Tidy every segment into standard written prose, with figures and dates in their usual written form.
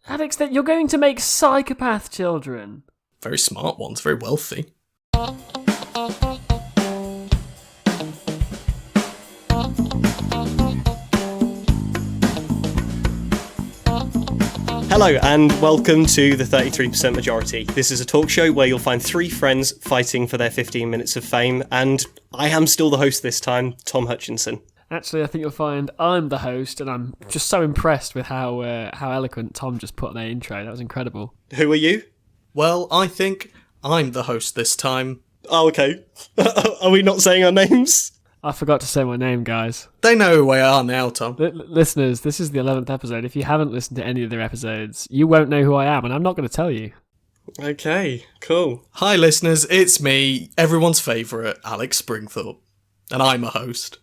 Alex, that you're going to make psychopath children. Very smart ones, very wealthy. Hello and welcome to the 33% Majority. This is a talk show where you'll find three friends fighting for their 15 minutes of fame, and I am still the host this time, Tom Hutchinson. Actually, I think you'll find I'm the host, and I'm just so impressed with how eloquent Tom just put their intro. That was incredible. Who are you? Well, I think I'm the host this time. Oh, okay. Are we not saying our names? I forgot to say my name, guys. They know who we are now, Tom. Listeners, this is the 11th episode. If you haven't listened to any of their episodes, you won't know who I am, and I'm not going to tell you. Okay, cool. Hi, listeners. It's me, everyone's favourite, Alex Springthorpe. And I'm a host.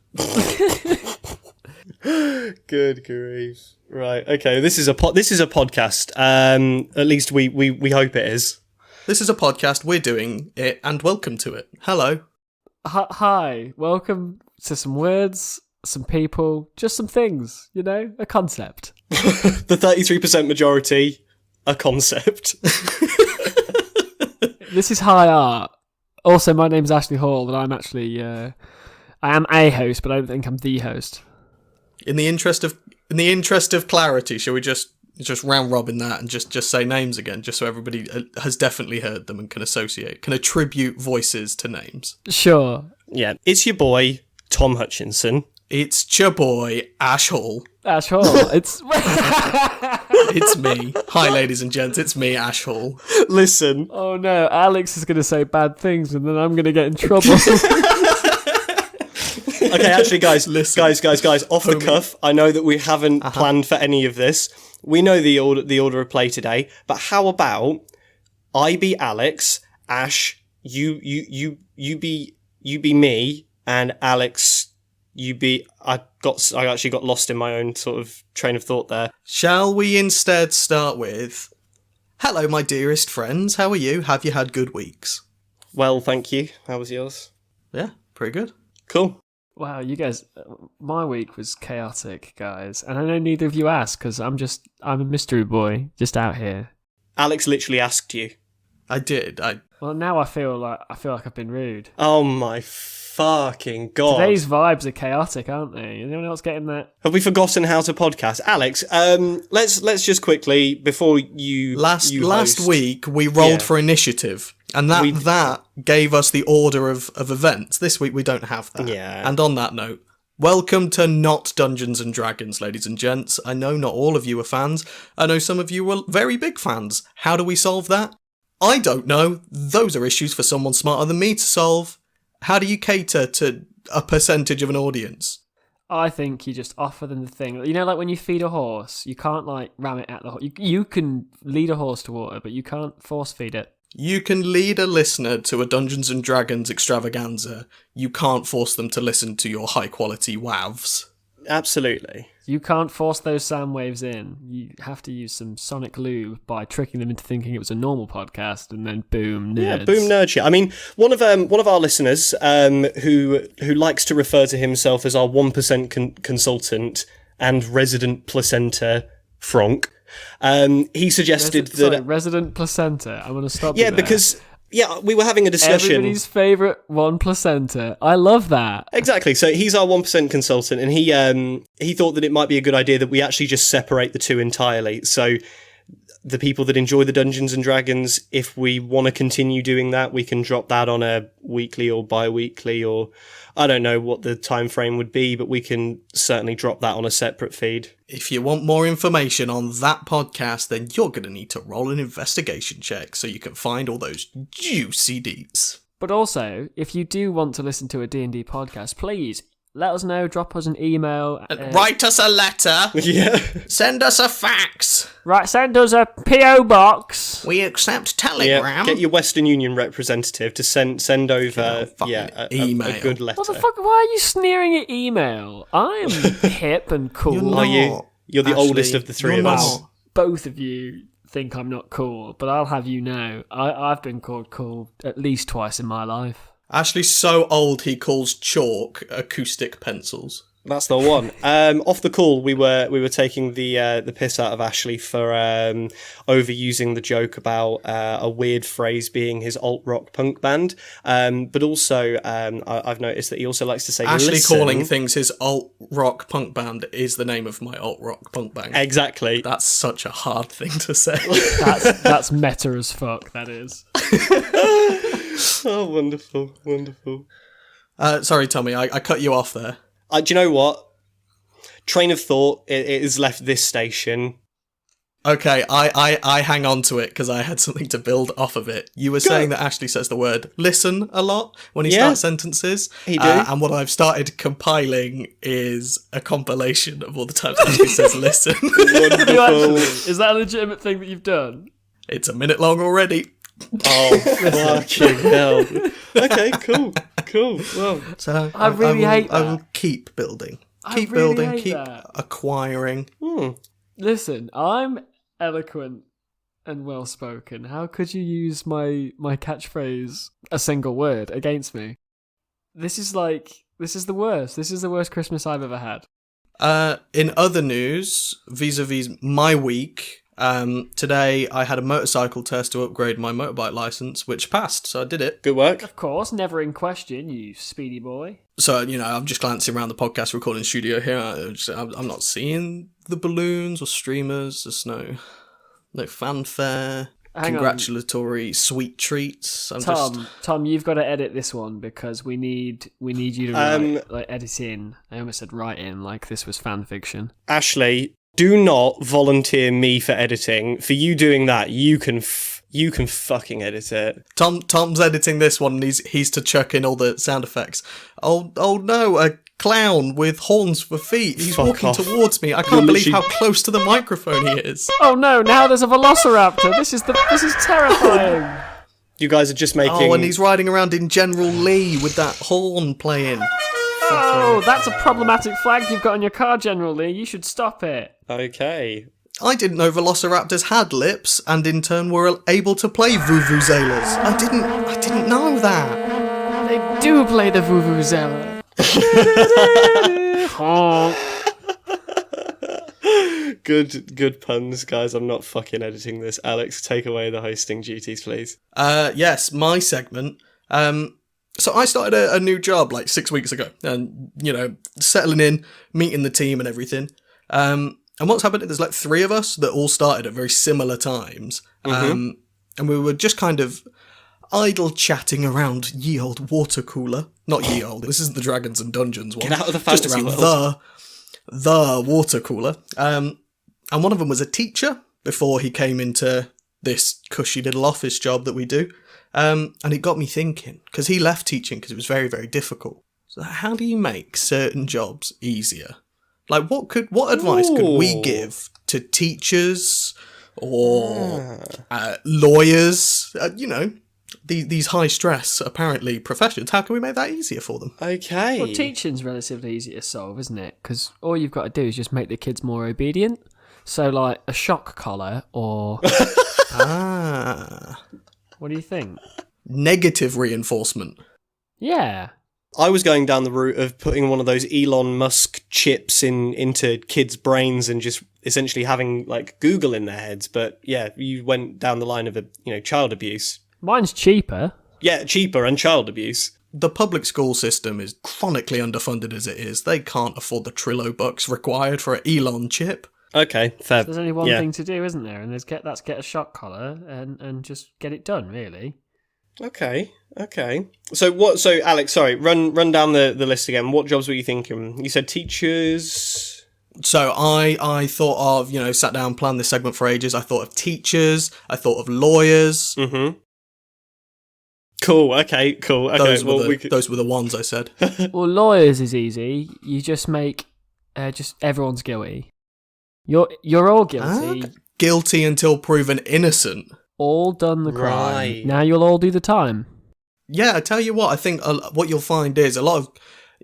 Good grief. Right, okay. This is a podcast. At least we hope it is. This is a podcast. We're doing it, and welcome to it. Hello. Hi, welcome to some words, some people, just some things, a concept. The 33% Majority, a concept. This is high art. Also, my name's Ashley Hall, and I'm actually, I am a host, but I don't think I'm the host. In the interest of clarity, shall we just round robin that and just say names again, just so everybody has definitely heard them and can attribute voices to names? Sure. Yeah, it's your boy, Tom Hutchinson. It's your boy, Ash Hall. Ash Hall. It's me. Hi, ladies and gents. It's me, Ash Hall. Listen. Oh no, Alex is going to say bad things and then I'm going to get in trouble. Okay, actually, guys, off the cuff, I know that we haven't planned for any of this. We know the order of play today, but how about I be Alex, Ash, you be me, and Alex, you be. I actually got lost in my own sort of train of thought there. Shall we instead start with, hello, my dearest friends. How are you? Have you had good weeks? Well, thank you. How was yours? Yeah, pretty good. Cool. Wow, you guys, my week was chaotic, guys. And I know neither of you asked, because I'm a mystery boy, just out here. Alex literally asked you. I did. Well, now I feel like I've been rude. Oh my fucking God. Today's vibes are chaotic, aren't they? Anyone else getting that? Have we forgotten how to podcast? Alex, let's just quickly, before you Last week, we rolled for initiative. And that gave us the order of events. This week we don't have that. Yeah. And on that note, welcome to Not Dungeons and Dragons, ladies and gents. I know not all of you are fans. I know some of you are very big fans. How do we solve that? I don't know. Those are issues for someone smarter than me to solve. How do you cater to a percentage of an audience? I think you just offer them the thing. Like when you feed a horse, you can't ram it at the horse. You can lead a horse to water, but you can't force feed it. You can lead a listener to a Dungeons and Dragons extravaganza. You can't force them to listen to your high-quality WAVs. Absolutely. You can't force those sound waves in. You have to use some sonic lube by tricking them into thinking it was a normal podcast, and then boom, nerds. Yeah, boom, nerd shit. I mean, one of our listeners, who likes to refer to himself as our 1% consultant and resident placenta, Frank. He suggested resident placenta. I'm going to stop. Yeah, because we were having a discussion. Everybody's favourite one placenta. I love that. Exactly. So he's our 1% consultant, and he thought that it might be a good idea that we actually just separate the two entirely. So the people that enjoy the Dungeons and Dragons, if we want to continue doing that, we can drop that on a weekly or bi-weekly, or I don't know what the time frame would be, but we can certainly drop that on a separate feed. If you want more information on that podcast, then you're going to need to roll an investigation check so you can find all those juicy deets. But also, if you do want to listen to a D&D podcast, please let us know, drop us an email. Write us a letter. Yeah. Send us a fax. Right, send us a P.O. box. We accept Telegram. Yeah, get your Western Union representative to send over email. A good letter. What the fuck? Why are you sneering at email? I'm hip and cool. You're not. Are you? You're the Ashley, oldest of the three of us. Both of you think I'm not cool, but I'll have you know, I've been called cool at least twice in my life. Ashley's so old he calls chalk acoustic pencils. That's the one. Off the call, we were taking the piss out of Ashley for overusing the joke about a weird phrase being his alt rock punk band. But also, I've noticed that he also likes to say Ashley listen. calling things his alt rock punk band is the name of my alt rock punk band. Exactly. That's such a hard thing to say. That's meta as fuck. That is. Oh, wonderful, wonderful. Sorry, Tommy, I cut you off there. Do you know what? Train of thought, it has left this station. Okay, I hang on to it because I had something to build off of it. You were saying that Ashley says the word listen a lot when he starts sentences. He do. And what I've started compiling is a compilation of all the times Ashley says listen. Wonderful. Is that a legitimate thing that you've done? It's a minute long already. Oh, fucking hell. Okay, cool. Well, So I really hate I that. will keep building. I Keep really building, hate keep that. acquiring. Listen, I'm eloquent and well spoken. How could you use my catchphrase, a single word, against me? This is the worst. This is the worst Christmas I've ever had. In other news, vis-a-vis my week, today I had a motorcycle test to upgrade my motorbike license, which passed, so I did it. good work. Of course, never in question, you speedy boy. So, I'm just glancing around the podcast recording studio here. I'm not seeing the balloons or streamers. There's no fanfare, Hang on. congratulatory sweet treats. Tom, you've got to edit this one because we need you to edit in. I almost said write in, like this was fan fiction. Ashley, do not volunteer me for editing. For you doing that, you can fucking edit it. Tom's editing this one, and he's to chuck in all the sound effects. Oh no, a clown with horns for feet. He's Fuck walking off. towards me. I can't believe literally- how close to the microphone he is. Oh no! Now there's a velociraptor. This is terrifying. You guys are just making... Oh, and he's riding around in General Lee with that horn playing. Oh, that's a problematic flag you've got on your car, General Lee. You should stop it. Okay. I didn't know velociraptors had lips, and in turn were able to play vuvuzelas. I didn't know that. They do play the vuvuzela. Good puns, guys. I'm not fucking editing this. Alex, take away the hosting duties, please. Yes, my segment. So I started a new job like 6 weeks ago, and settling in, meeting the team and everything. And what's happened? There's like 3 of us that all started at very similar times, and we were just kind of idle chatting around ye old water cooler. Not ye old. This isn't the Dragons and Dungeons one. Get out of the just fantasy around world. the water cooler. And one of them was a teacher before he came into this cushy little office job that we do. And it got me thinking, because he left teaching because it was very, very difficult. So how do you make certain jobs easier? Like, what advice could we give to teachers or lawyers? These high stress, apparently, professions. How can we make that easier for them? Okay. Well, teaching's relatively easy to solve, isn't it? Because all you've got to do is just make the kids more obedient. So, like, a shock collar or... What do you think? Negative reinforcement. Yeah. I was going down the route of putting one of those Elon Musk chips into kids' brains and just essentially having, like, Google in their heads. But, yeah, you went down the line of, child abuse. Mine's cheaper. Yeah, cheaper and child abuse. The public school system is chronically underfunded as it is. They can't afford the Trillo bucks required for an Elon chip. Okay, fair. There's only one thing to do, isn't there? And let's get a shock collar and just get it done, really. Okay. So Alex, sorry, run down the list again. What jobs were you thinking? You said teachers. So I thought of, sat down, planned this segment for ages. I thought of teachers. I thought of lawyers. Mm-hmm. Cool. Okay. Those were the ones I said. Well, lawyers is easy. You just make just everyone's guilty. You're all guilty. Guilty until proven innocent. All done the crime. Right. Now you'll all do the time. Yeah, I tell you what, I think what you'll find is a lot of,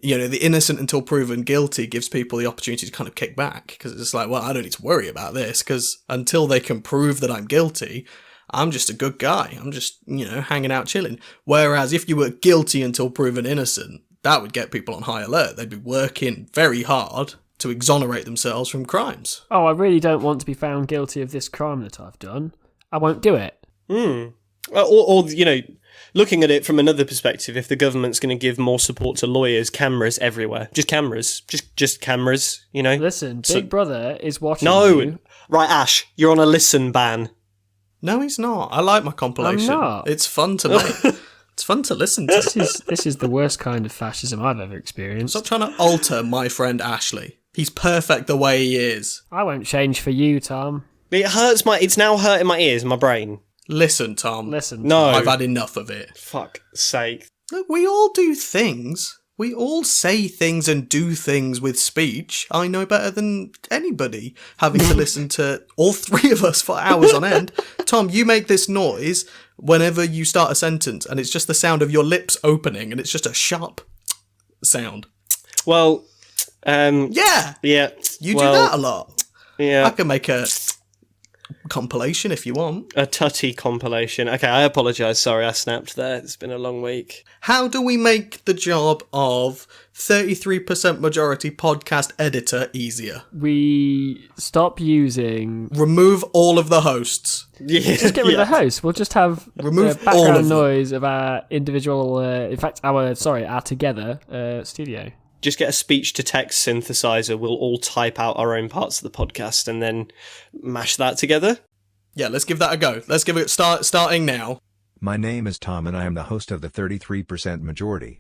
the innocent until proven guilty gives people the opportunity to kind of kick back, because it's like, well, I don't need to worry about this, because until they can prove that I'm guilty, I'm just a good guy. I'm just, hanging out chilling. Whereas if you were guilty until proven innocent, that would get people on high alert. They'd be working very hard to exonerate themselves from crimes. Oh, I really don't want to be found guilty of this crime that I've done. I won't do it. Or looking at it from another perspective, if the government's going to give more support to lawyers, cameras everywhere. Just cameras. Just cameras, Listen, Big Brother is watching No. you. Right, Ash, you're on a listen ban. No, he's not. I like my compilation. I'm not. It's fun to make. It's fun to listen to. This is the worst kind of fascism I've ever experienced. Stop trying to alter my friend Ashley. He's perfect the way he is. I won't change for you, Tom. It's now hurting my ears and my brain. Listen, Tom. Listen. No. I've had enough of it. Fuck's sake. Look, we all do things. We all say things and do things with speech. I know better than anybody, having to listen to all three of us for hours on end. Tom, you make this noise whenever you start a sentence, and it's just the sound of your lips opening, and it's just a sharp sound. Well, Yeah! yeah. You do that a lot. I Yeah. can make a compilation if you want. A tutty compilation. Okay, I apologise. Sorry, I snapped there. It's been a long week. How do we make the job of 33% majority podcast editor easier? We stop using... Remove all of the hosts. Yeah. Just get rid of the host. We'll just have Remove all background of them. noise of our individual... our together studio. Just get a speech-to-text synthesizer. We'll all type out our own parts of the podcast and then mash that together. Yeah, let's give that a go. Let's give it starting now. My name is Tom and I am the host of the 33% Majority.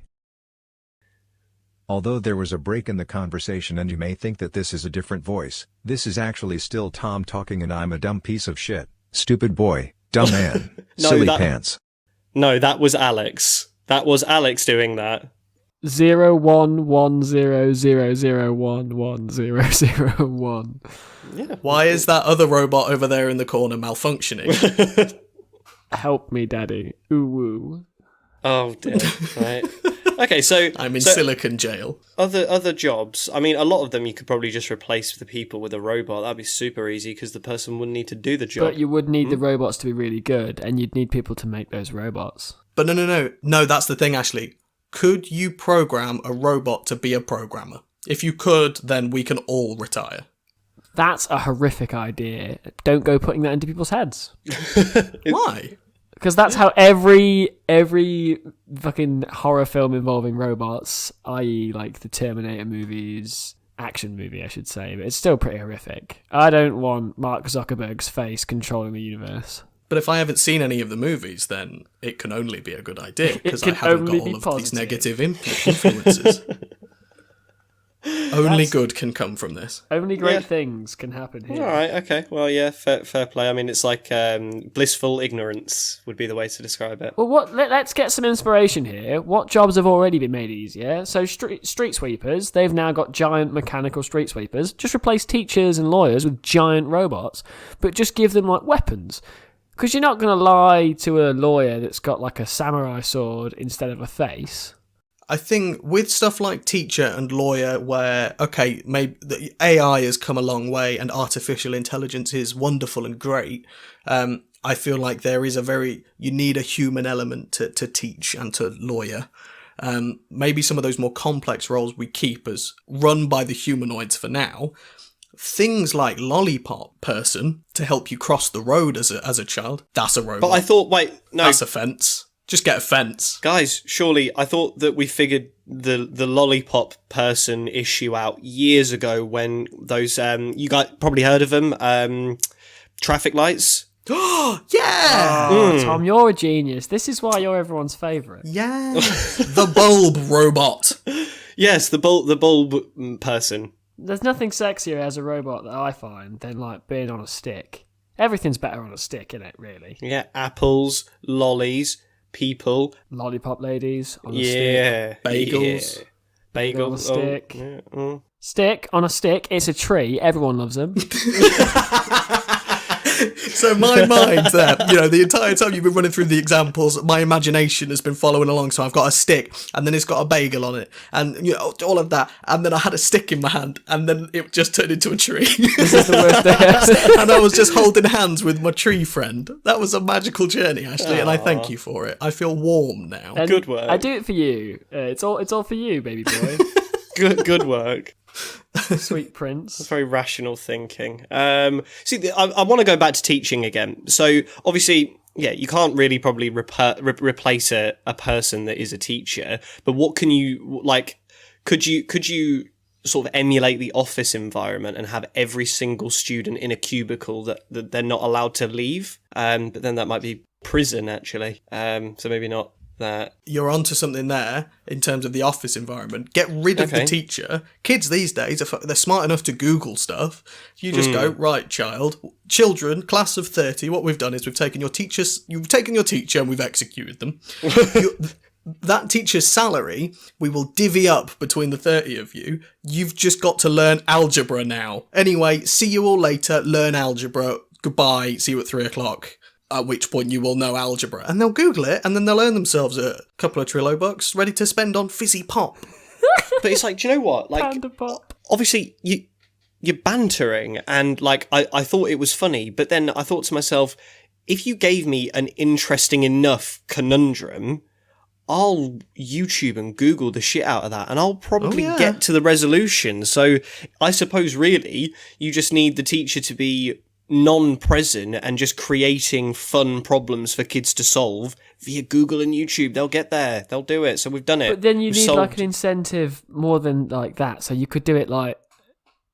Although there was a break in the conversation and you may think that this is a different voice, this is actually still Tom talking and I'm a dumb piece of shit. Stupid boy, dumb man, No, silly that- pants. No, that was Alex. That was Alex doing that. 01100111001. Yeah. Why is that other robot over there in the corner malfunctioning? Help me, Daddy. Ooh woo. Oh dear. Right. Okay, so I'm in so silicon jail. other jobs. I mean, a lot of them you could probably just replace the people with a robot. That'd be super easy because the person wouldn't need to do the job. But you would need the robots to be really good, and you'd need people to make those robots. But no, that's the thing, Ashley. Could you program a robot to be a programmer? If you could, then we can all retire. That's a horrific idea. Don't go putting that into people's heads. Why? Because that's how every fucking horror film involving robots, i.e. like the Terminator movies, action movie I should say, but it's still pretty horrific. I don't want Mark Zuckerberg's face controlling the universe. But if I haven't seen any of the movies, then it can only be a good idea because I can haven't only got be all of positive. these negative influences. Only good can come from this. Only great Yeah. things can happen here. All right. Okay. Well, yeah. Fair play. I mean, it's like blissful ignorance would be the way to describe it. Well, let's get some inspiration here. What jobs have already been made easier? So street sweepers, they've now got giant mechanical street sweepers. Just replace teachers and lawyers with giant robots, but just give them like weapons. Because you're not going to lie to a lawyer that's got like a samurai sword instead of a face. I think with stuff like teacher and lawyer, where, okay, maybe the AI has come a long way and artificial intelligence is wonderful and great, I feel like there is you need a human element to teach and to lawyer. Maybe some of those more complex roles we keep as run by the humanoids for now. Things like lollipop person to help you cross the road as a child, that's a robot. But I thought, wait, no, That's a fence. Just get a fence. guys, surely I thought that we figured the lollipop person issue out years ago when those you guys probably heard of them, traffic lights. Yeah! Oh, Tom, you're a genius. This is why you're everyone's favourite. Yeah. The bulb robot. Yes, the bulb person. There's nothing sexier as a robot that I find than like being on a stick. Everything's better on a stick, isn't it, really? Yeah, apples, lollies, people. Lollipop ladies on a stick. Yeah, Bagels. yeah. Bagel On a stick. Oh, yeah, oh. Stick on a stick. It's a tree. Everyone loves them. So my mind there, the entire time you've been running through the examples, my imagination has been following along. So I've got a stick, and then it's got a bagel on it, and all of that. And then I had a stick in my hand, and then it just turned into a tree. This is the worst day ever. And I was just holding hands with my tree friend. That was a magical journey, Ashley, and I thank you for it. I feel warm now. And good work. I do it for you. It's all for you, baby boy. Good work. Sweet prince. That's very rational thinking. I want to go back to teaching again. So obviously, yeah, you can't really probably replace a person that is a teacher. But what can you Could you sort of emulate the office environment and have every single student in a cubicle that they're not allowed to leave? But then that might be prison actually. So maybe not. That you're onto something there in terms of the office environment. Get rid of the teacher. Kids these days they're smart enough to Google stuff. You just go, right, children, class of 30. What we've done is you've taken your teacher and we've executed them. That teacher's salary we will divvy up between the 30 of you. You've just got to learn algebra now. Anyway, see you all later. Learn algebra. Goodbye. See you at 3:00. At which point you will know algebra. And they'll Google it, and then they'll earn themselves a couple of Trillo bucks ready to spend on fizzy pop. But it's like, do you know what? Like, Panda pop. Obviously, you're bantering, and I thought it was funny, but then I thought to myself, if you gave me an interesting enough conundrum, I'll YouTube and Google the shit out of that, and I'll probably get to the resolution. So I suppose really you just need the teacher to be non-present and just creating fun problems for kids to solve via Google and YouTube. They'll get there. They'll do it. So we've done it. But then you We've need solved. like an incentive more than like that. So you could do it like,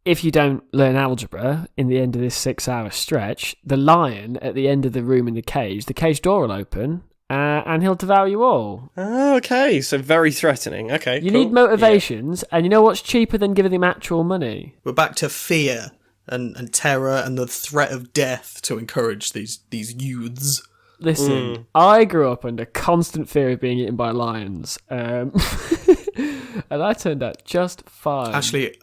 if you don't learn algebra in the end of this 6-hour stretch, the lion at the end of the room in the cage door will open and he'll devour you all. Oh, okay. So very threatening. Okay, You cool. need motivations, and you know what's cheaper than giving them actual money? We're back to fear and terror and the threat of death to encourage these youths. Listen, I grew up under constant fear of being eaten by lions, and I turned out just fine. Ashley,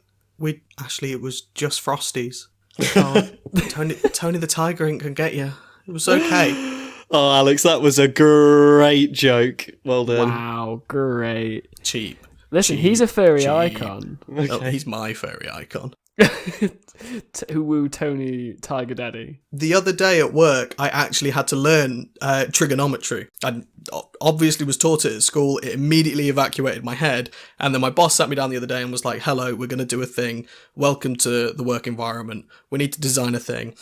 it was just Frosties. Tony the Tiger Ink can get you. It was okay. Oh, Alex, that was a great joke. Well done. Wow, great. Cheap. Listen, he's a furry icon. Okay. Oh, he's my furry icon. Who woo Tony Tiger Daddy. The other day at work, I actually had to learn trigonometry. I obviously was taught it at school. It immediately evacuated my head. And then my boss sat me down the other day and was like, hello, we're going to do a thing. Welcome to the work environment. We need to design a thing.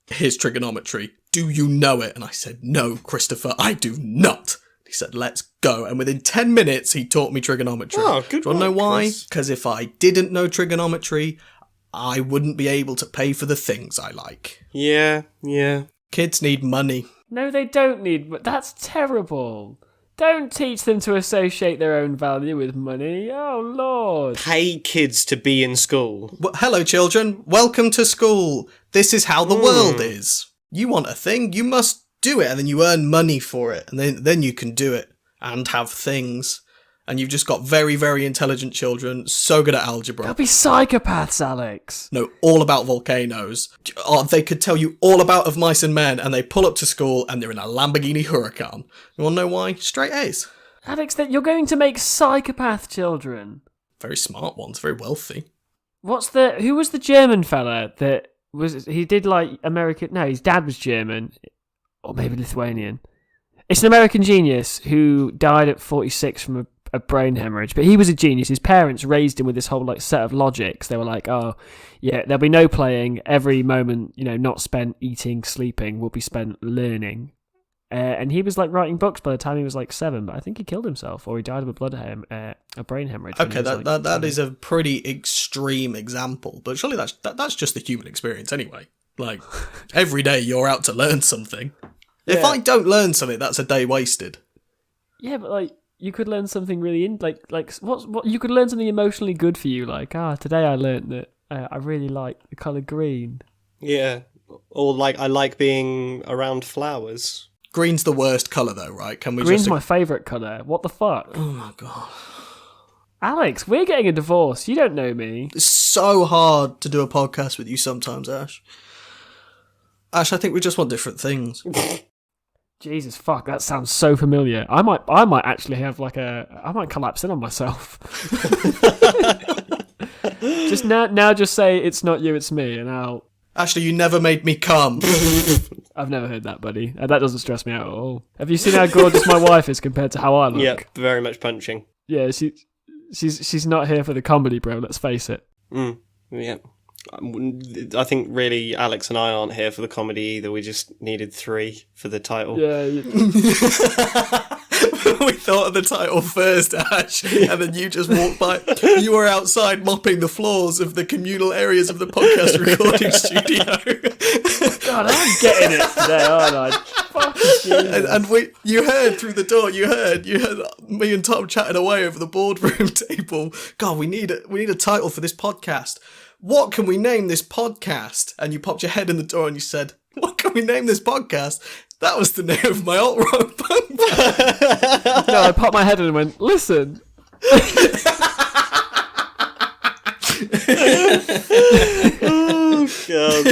Here's trigonometry. Do you know it? And I said, no, Christopher, I do not. He said, let's go. And within 10 minutes, he taught me trigonometry. Oh, good Do you want to know work, why? Chris. Because if I didn't know trigonometry, I wouldn't be able to pay for the things I like. Yeah. Kids need money. No, they don't need... That's terrible. Don't teach them to associate their own value with money. Oh, Lord. Pay kids to be in school. Well, hello, children. Welcome to school. This is how the world is. You want a thing, you must do it, and then you earn money for it, and then you can do it and have things. And you've just got very, very intelligent children, so good at algebra. They'll be psychopaths, Alex. Know all about volcanoes. They could tell you all about Of Mice and Men, and they pull up to school and they're in a Lamborghini Huracan. You want to know why? Straight A's. Alex, you're going to make psychopath children. Very smart ones, very wealthy. Who was the German fella that he did like American... No, his dad was German, or maybe Lithuanian. It's an American genius who died at 46 from a brain hemorrhage, but he was a genius. His parents raised him with this whole like set of logics. They were like, oh yeah, there'll be no playing. Every moment, not spent eating, sleeping, will be spent learning. And he was like writing books by the time he was like 7, but I think he killed himself or he died of a brain hemorrhage. Okay, that is a pretty extreme example, but surely that's just the human experience anyway. Like every day you're out to learn something. If Yeah. I don't learn something, that's a day wasted. Yeah, but like you could learn something really what you could learn something emotionally good for you. Like today I learned that I really like the color green. Yeah. Or like I like being around flowers. Green's the worst colour though, right? Can we Green's my favourite colour. What the fuck? Oh my god. Alex, we're getting a divorce. You don't know me. It's so hard to do a podcast with you sometimes, Ash. Ash, I think we just want different things. Jesus fuck, that sounds so familiar. I might actually have I might collapse in on myself. Just now just say it's not you, it's me, and I'll... Ashley, you never made me come. I've never heard that, buddy. That doesn't stress me out at all. Have you seen how gorgeous my wife is compared to how I look? Yep, very much punching. Yeah, she's not here for the comedy, bro, let's face it. Yeah. I think really Alex and I aren't here for the comedy either. We just needed 3 for the title. Yeah. We thought of the title first, Ash, and then you just walked by. You were outside mopping the floors of the communal areas of the podcast recording studio. God, I'm getting it today, aren't I? Fucking Jesus. And you heard through the door. You heard me and Tom chatting away over the boardroom table. God, we need a title for this podcast. What can we name this podcast? And you popped your head in the door and you said, what can we name this podcast? That was the name of my alt-rock punk band. No, I popped my head in and went, listen. Oh, God.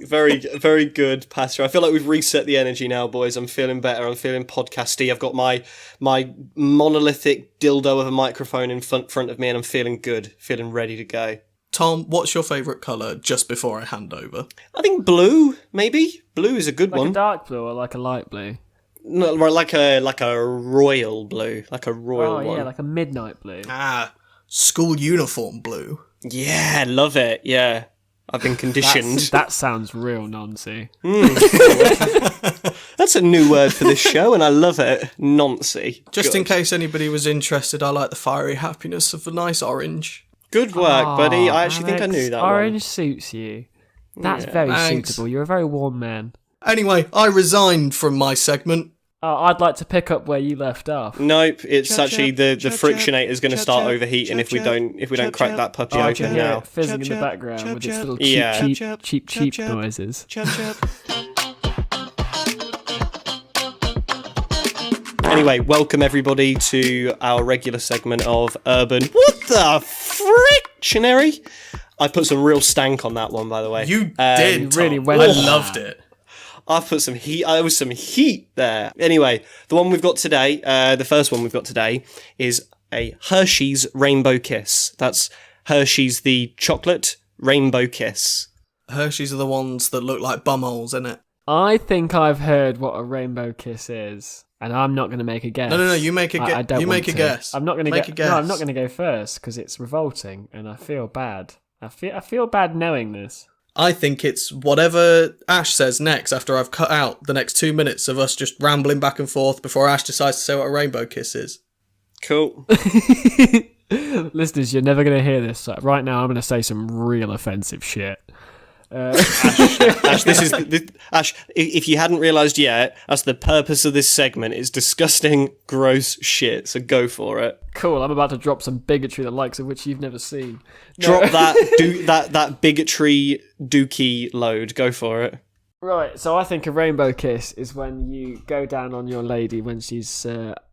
Very, very good, Pastor. I feel like we've reset the energy now, boys. I'm feeling better. I'm feeling podcasty. I've got my monolithic dildo of a microphone in front of me, and I'm feeling good, feeling ready to go. Tom, what's your favourite colour just before I hand over? I think blue, maybe. Blue is a good like one. Like a dark blue or like a light blue? No, like a royal blue, like a royal one. Oh, yeah, like a midnight blue. School uniform blue. Yeah, love it, yeah. I've been conditioned. That sounds real noncy. That's a new word for this show, and I love it. Noncy. Just in case anybody was interested, I like the fiery happiness of a nice orange. Good work, buddy. I actually think I knew that orange one. suits you. That's Yeah. very Thanks. suitable. You're a very warm man. Anyway, I resigned from my segment. I'd like to pick up where you left off. Nope, it's Chirp, actually chirp, the chirp, frictionator is going to chirp, start chirp, overheating chirp, if we don't chirp, crack chirp, that puppy I open can hear now. it fizzing in the Chirp, background chirp, with its little Yeah. cheap noises. Chirp, chirp. Anyway, welcome everybody to our regular segment of Urban. What the frictionary? I put some real stank on that one, by the way. You did, you Tom. really went I for that. loved it. I've put some heat. I was some heat there. Anyway, the one we've got today, the first one we've got today, is a Hershey's Rainbow Kiss. That's Hershey's the chocolate Rainbow Kiss. Hershey's are the ones that look like bumholes, innit? I think I've heard what a rainbow kiss is, and I'm not going to make a guess. No, you make a guess. I don't You want make a to. guess. I'm not going to Make a guess. No, I'm not going to go first because it's revolting, and I feel bad. I feel bad knowing this. I think it's whatever Ash says next after I've cut out the next 2 minutes of us just rambling back and forth before Ash decides to say what a rainbow kiss is. Cool. Listeners, you're never going to hear this. So right now, I'm going to say some real offensive shit. Ash, Ash, if you hadn't realised yet, that's the purpose of this segment. It's disgusting, gross shit, so go for it. Cool, I'm about to drop some bigotry, the likes of which you've never seen. Drop that bigotry dookie load. Go for it. Right, so I think a rainbow kiss is when you go down on your lady when she's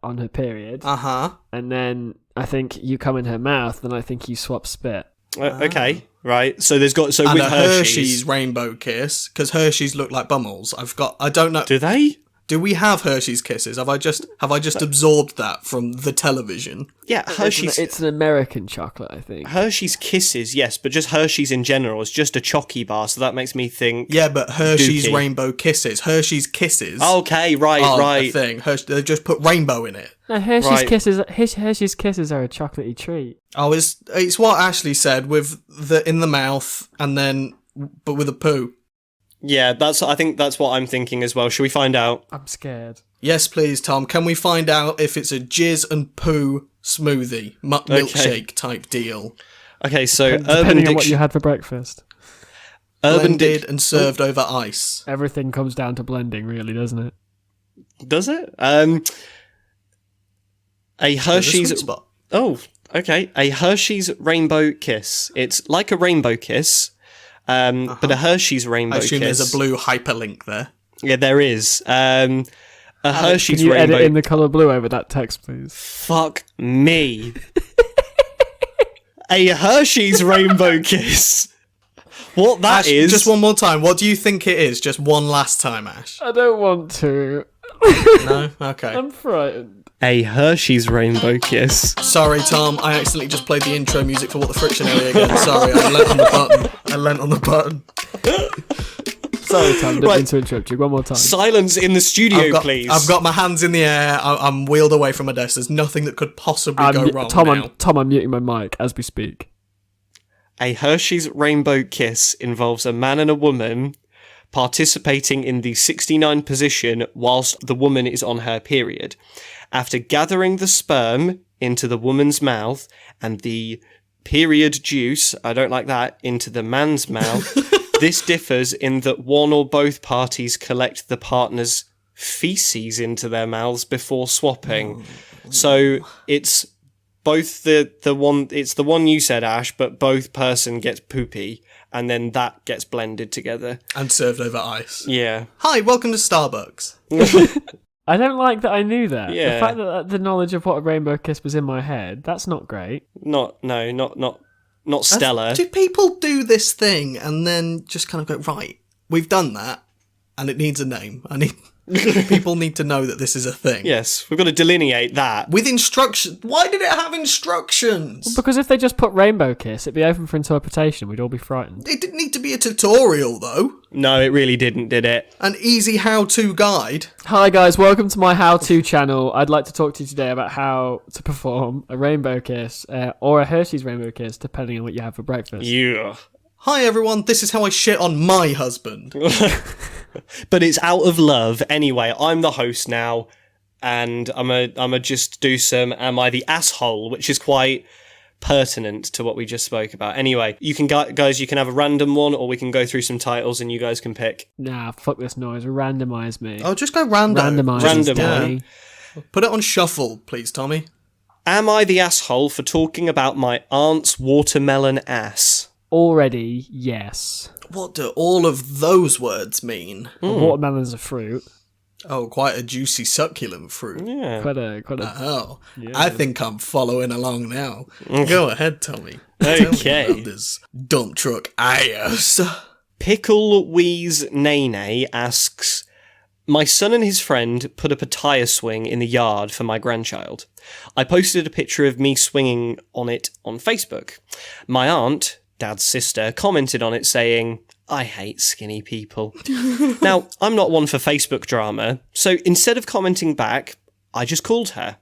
on her period, and then I think you come in her mouth, then I think you swap spit. Okay, right. So there's got And with a Hershey's rainbow kiss, because Hershey's look like bumholes. I don't know. Do they? Do we have Hershey's kisses? Have I just absorbed that from the television? Yeah, Hershey's. It's an American chocolate, I think. Hershey's Kisses, yes, but just Hershey's in general is just a chocky bar, so that makes me think. Yeah, but Hershey's Dookie. Rainbow Kisses. Hershey's Kisses. Okay, right. A thing. They've just put rainbow in it. No, Hershey's Right. Hershey's Kisses are a chocolatey treat. Oh, it's what Ashley said with the in the mouth and then but with a poo. Yeah, I think that's what I'm thinking as well. Should we find out? I'm scared. Yes, please, Tom. Can we find out if it's a jizz and poo smoothie milkshake type deal? Okay, so Depending on what you had for breakfast. Blended and served over ice. Everything comes down to blending, really, doesn't it? Does it? A Hershey's. Sweet spot. Oh, okay. A Hershey's Rainbow Kiss. It's like a rainbow kiss, but a Hershey's Rainbow I Kiss. assume there's a blue hyperlink there. Yeah, there is. A Hershey's Can you Rainbow. edit in the colour blue over that text, please? Fuck me. A Hershey's Rainbow Kiss. What that Ash, is? just one more time. What do you think it is? Just one last time, Ash. I don't want to. No? Okay. I'm frightened. A Hershey's Rainbow Kiss. Sorry, Tom. I accidentally just played the intro music for What the Friction Area again. Sorry, I leant on the button. Sorry, Tom. Didn't mean to interrupt you. One more time. Silence in the studio, please. I've got my hands in the air. I'm wheeled away from my desk. There's nothing that could possibly go wrong now. Tom, I'm muting my mic as we speak. A Hershey's Rainbow Kiss involves a man and a woman participating in the 69 position whilst the woman is on her period. After gathering the sperm into the woman's mouth and the period juice, I don't like that, into the man's mouth, this differs in that one or both parties collect the partner's feces into their mouths before swapping. So it's both the one you said, Ash, but both person gets poopy, and then that gets blended together. And served over ice. Yeah. Hi, welcome to Starbucks. I don't like that I knew that. Yeah. The fact that the knowledge of what a rainbow kiss was in my head, that's not great. Not stellar. Do people do this thing and then just kind of go, right, we've done that, and it needs a name. People need to know that this is a thing. Yes, we've got to delineate that. With instructions. Why did it have instructions? Because if they just put rainbow kiss, it'd be open for interpretation. We'd all be frightened. It didn't need to be a tutorial, though. No, it really didn't, did it? An easy how-to guide. Hi guys, welcome to my how-to channel. I'd like to talk to you today about how to perform a rainbow kiss or a Hershey's rainbow kiss, depending on what you have for breakfast. Yeah. Hi everyone, this is how I shit on my husband. But it's out of love. Anyway, I'm the host now, and I'm a just do some Am I the Asshole, which is quite pertinent to what we just spoke about. Anyway, you can guys, you can have a random one, or we can go through some titles and you guys can pick. Nah, fuck this noise. Randomise me. Oh, just go random. Randomise. Random. Yeah. Put it on shuffle, please, Tommy. Am I the asshole for talking about my aunt's watermelon ass? Already, yes. What do all of those words mean? Watermelon's a fruit. Oh, quite a juicy succulent fruit. Yeah. Quite a. Oh, Yeah. I think I'm following along now. Go ahead, Tommy. Okay. Tell me about this dump truck ass. Pickle Wheeze Nene asks, my son and his friend put up a tyre swing in the yard for my grandchild. I posted a picture of me swinging on it on Facebook. My aunt, Dad's sister, commented on it saying, I hate skinny people. Now, I'm not one for Facebook drama, so instead of commenting back, I just called her.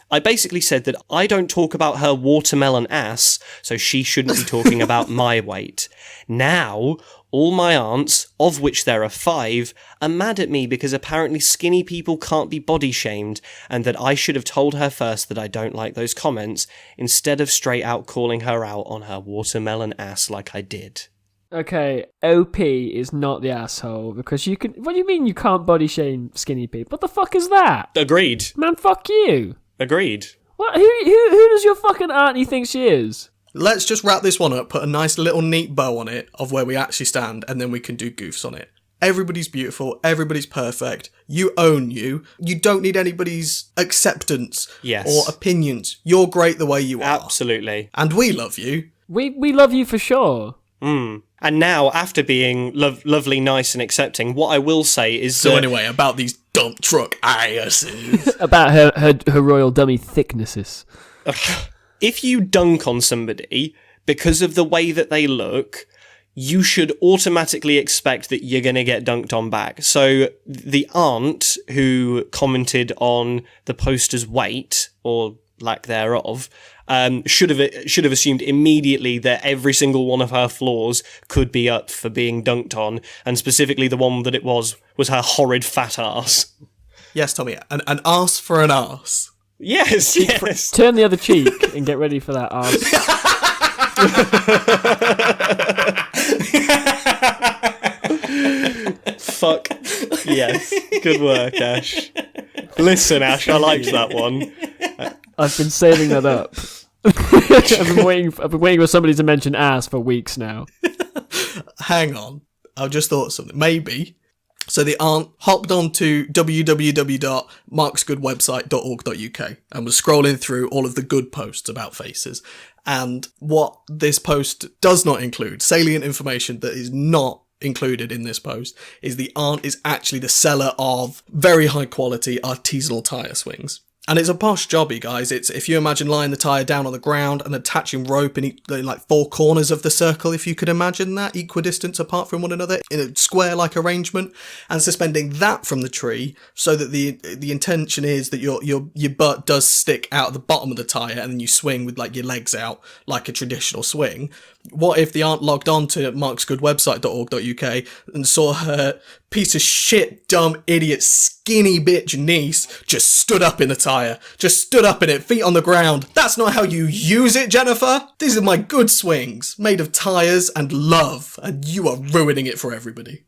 I basically said that I don't talk about her watermelon ass, so she shouldn't be talking about my weight. Now, all my aunts, of which there are 5, are mad at me because apparently skinny people can't be body shamed, and that I should have told her first that I don't like those comments, instead of straight out calling her out on her watermelon ass like I did. Okay, OP is not the asshole because you can. What do you mean you can't body shame skinny people? What the fuck is that? Agreed. Man, fuck you. Agreed. What? Who does your fucking auntie think she is? Let's just wrap this one up, put a nice little neat bow on it of where we actually stand, and then we can do goofs on it. Everybody's beautiful. Everybody's perfect. You own you. You don't need anybody's acceptance or opinions. You're great the way you are. Absolutely. And we love you. We love you for sure. And now, after being lovely, nice and accepting, what I will say is So that... anyway, about these dump truck asses. About her royal dummy thicknesses. If you dunk on somebody because of the way that they look, you should automatically expect that you're going to get dunked on back. So the aunt who commented on the poster's weight, or lack thereof, should have assumed immediately that every single one of her flaws could be up for being dunked on, and specifically the one that it was her horrid fat ass. Yes, Tommy, an arse for an arse. Yes. Turn the other cheek and get ready for that arse. Fuck. Yes. Good work, Ash. Listen, Ash, I liked that one. I've been saving that up. I've been waiting for somebody to mention ass for weeks now. Hang on. I just thought something. Maybe. So the aunt hopped onto www.marksgoodwebsite.org.uk and was scrolling through all of the good posts about faces. And what this post does not include, salient information that is not included in this post, is the aunt is actually the seller of very high quality artisanal tyre swings. And it's a posh jobby, guys. It's, if you imagine lying the tyre down on the ground and attaching rope in like 4 corners of the circle, if you could imagine that, equidistant apart from one another in a square-like arrangement, and suspending that from the tree so that the intention is that your butt does stick out of the bottom of the tyre and then you swing with like your legs out like a traditional swing. What if the aunt logged on to marksgoodwebsite.org.uk and saw her piece of shit, dumb, idiot, skinny bitch niece just stood up in the tyre, just stood up in it, feet on the ground? That's not how you use it, Jennifer. These are my good swings, made of tyres and love, and you are ruining it for everybody.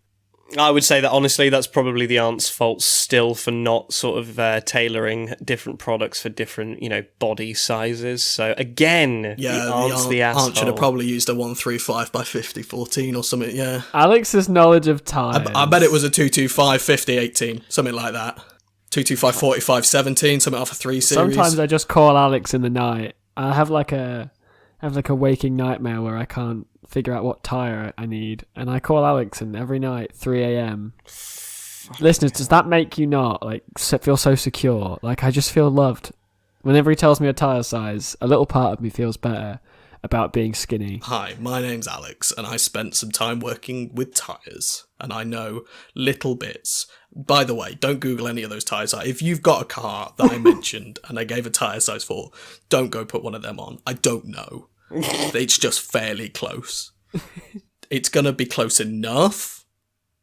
I would say that honestly, that's probably the aunt's fault still for not sort of tailoring different products for different, body sizes. So again, the aunt's the asshole. Aunt should have probably used a 135 by 50 14 or something. Yeah. Alex's knowledge of time. I bet it was a 225 50 18, something like that. 225 45 17, something off a 3 series. Sometimes I just call Alex in the night. I have like a waking nightmare where I can't figure out what tyre I need, and I call Alex, and every night 3 a.m. Listeners, does that make you not feel so secure? Like, I just feel loved whenever he tells me a tyre size. A little part of me feels better about being skinny. Hi, my name's Alex, and I spent some time working with tyres, and I know little bits. By the way, don't Google any of those tyres. If you've got a car that I mentioned and I gave a tyre size for, don't go put one of them on. I don't know. It's just fairly close. It's going to be close enough,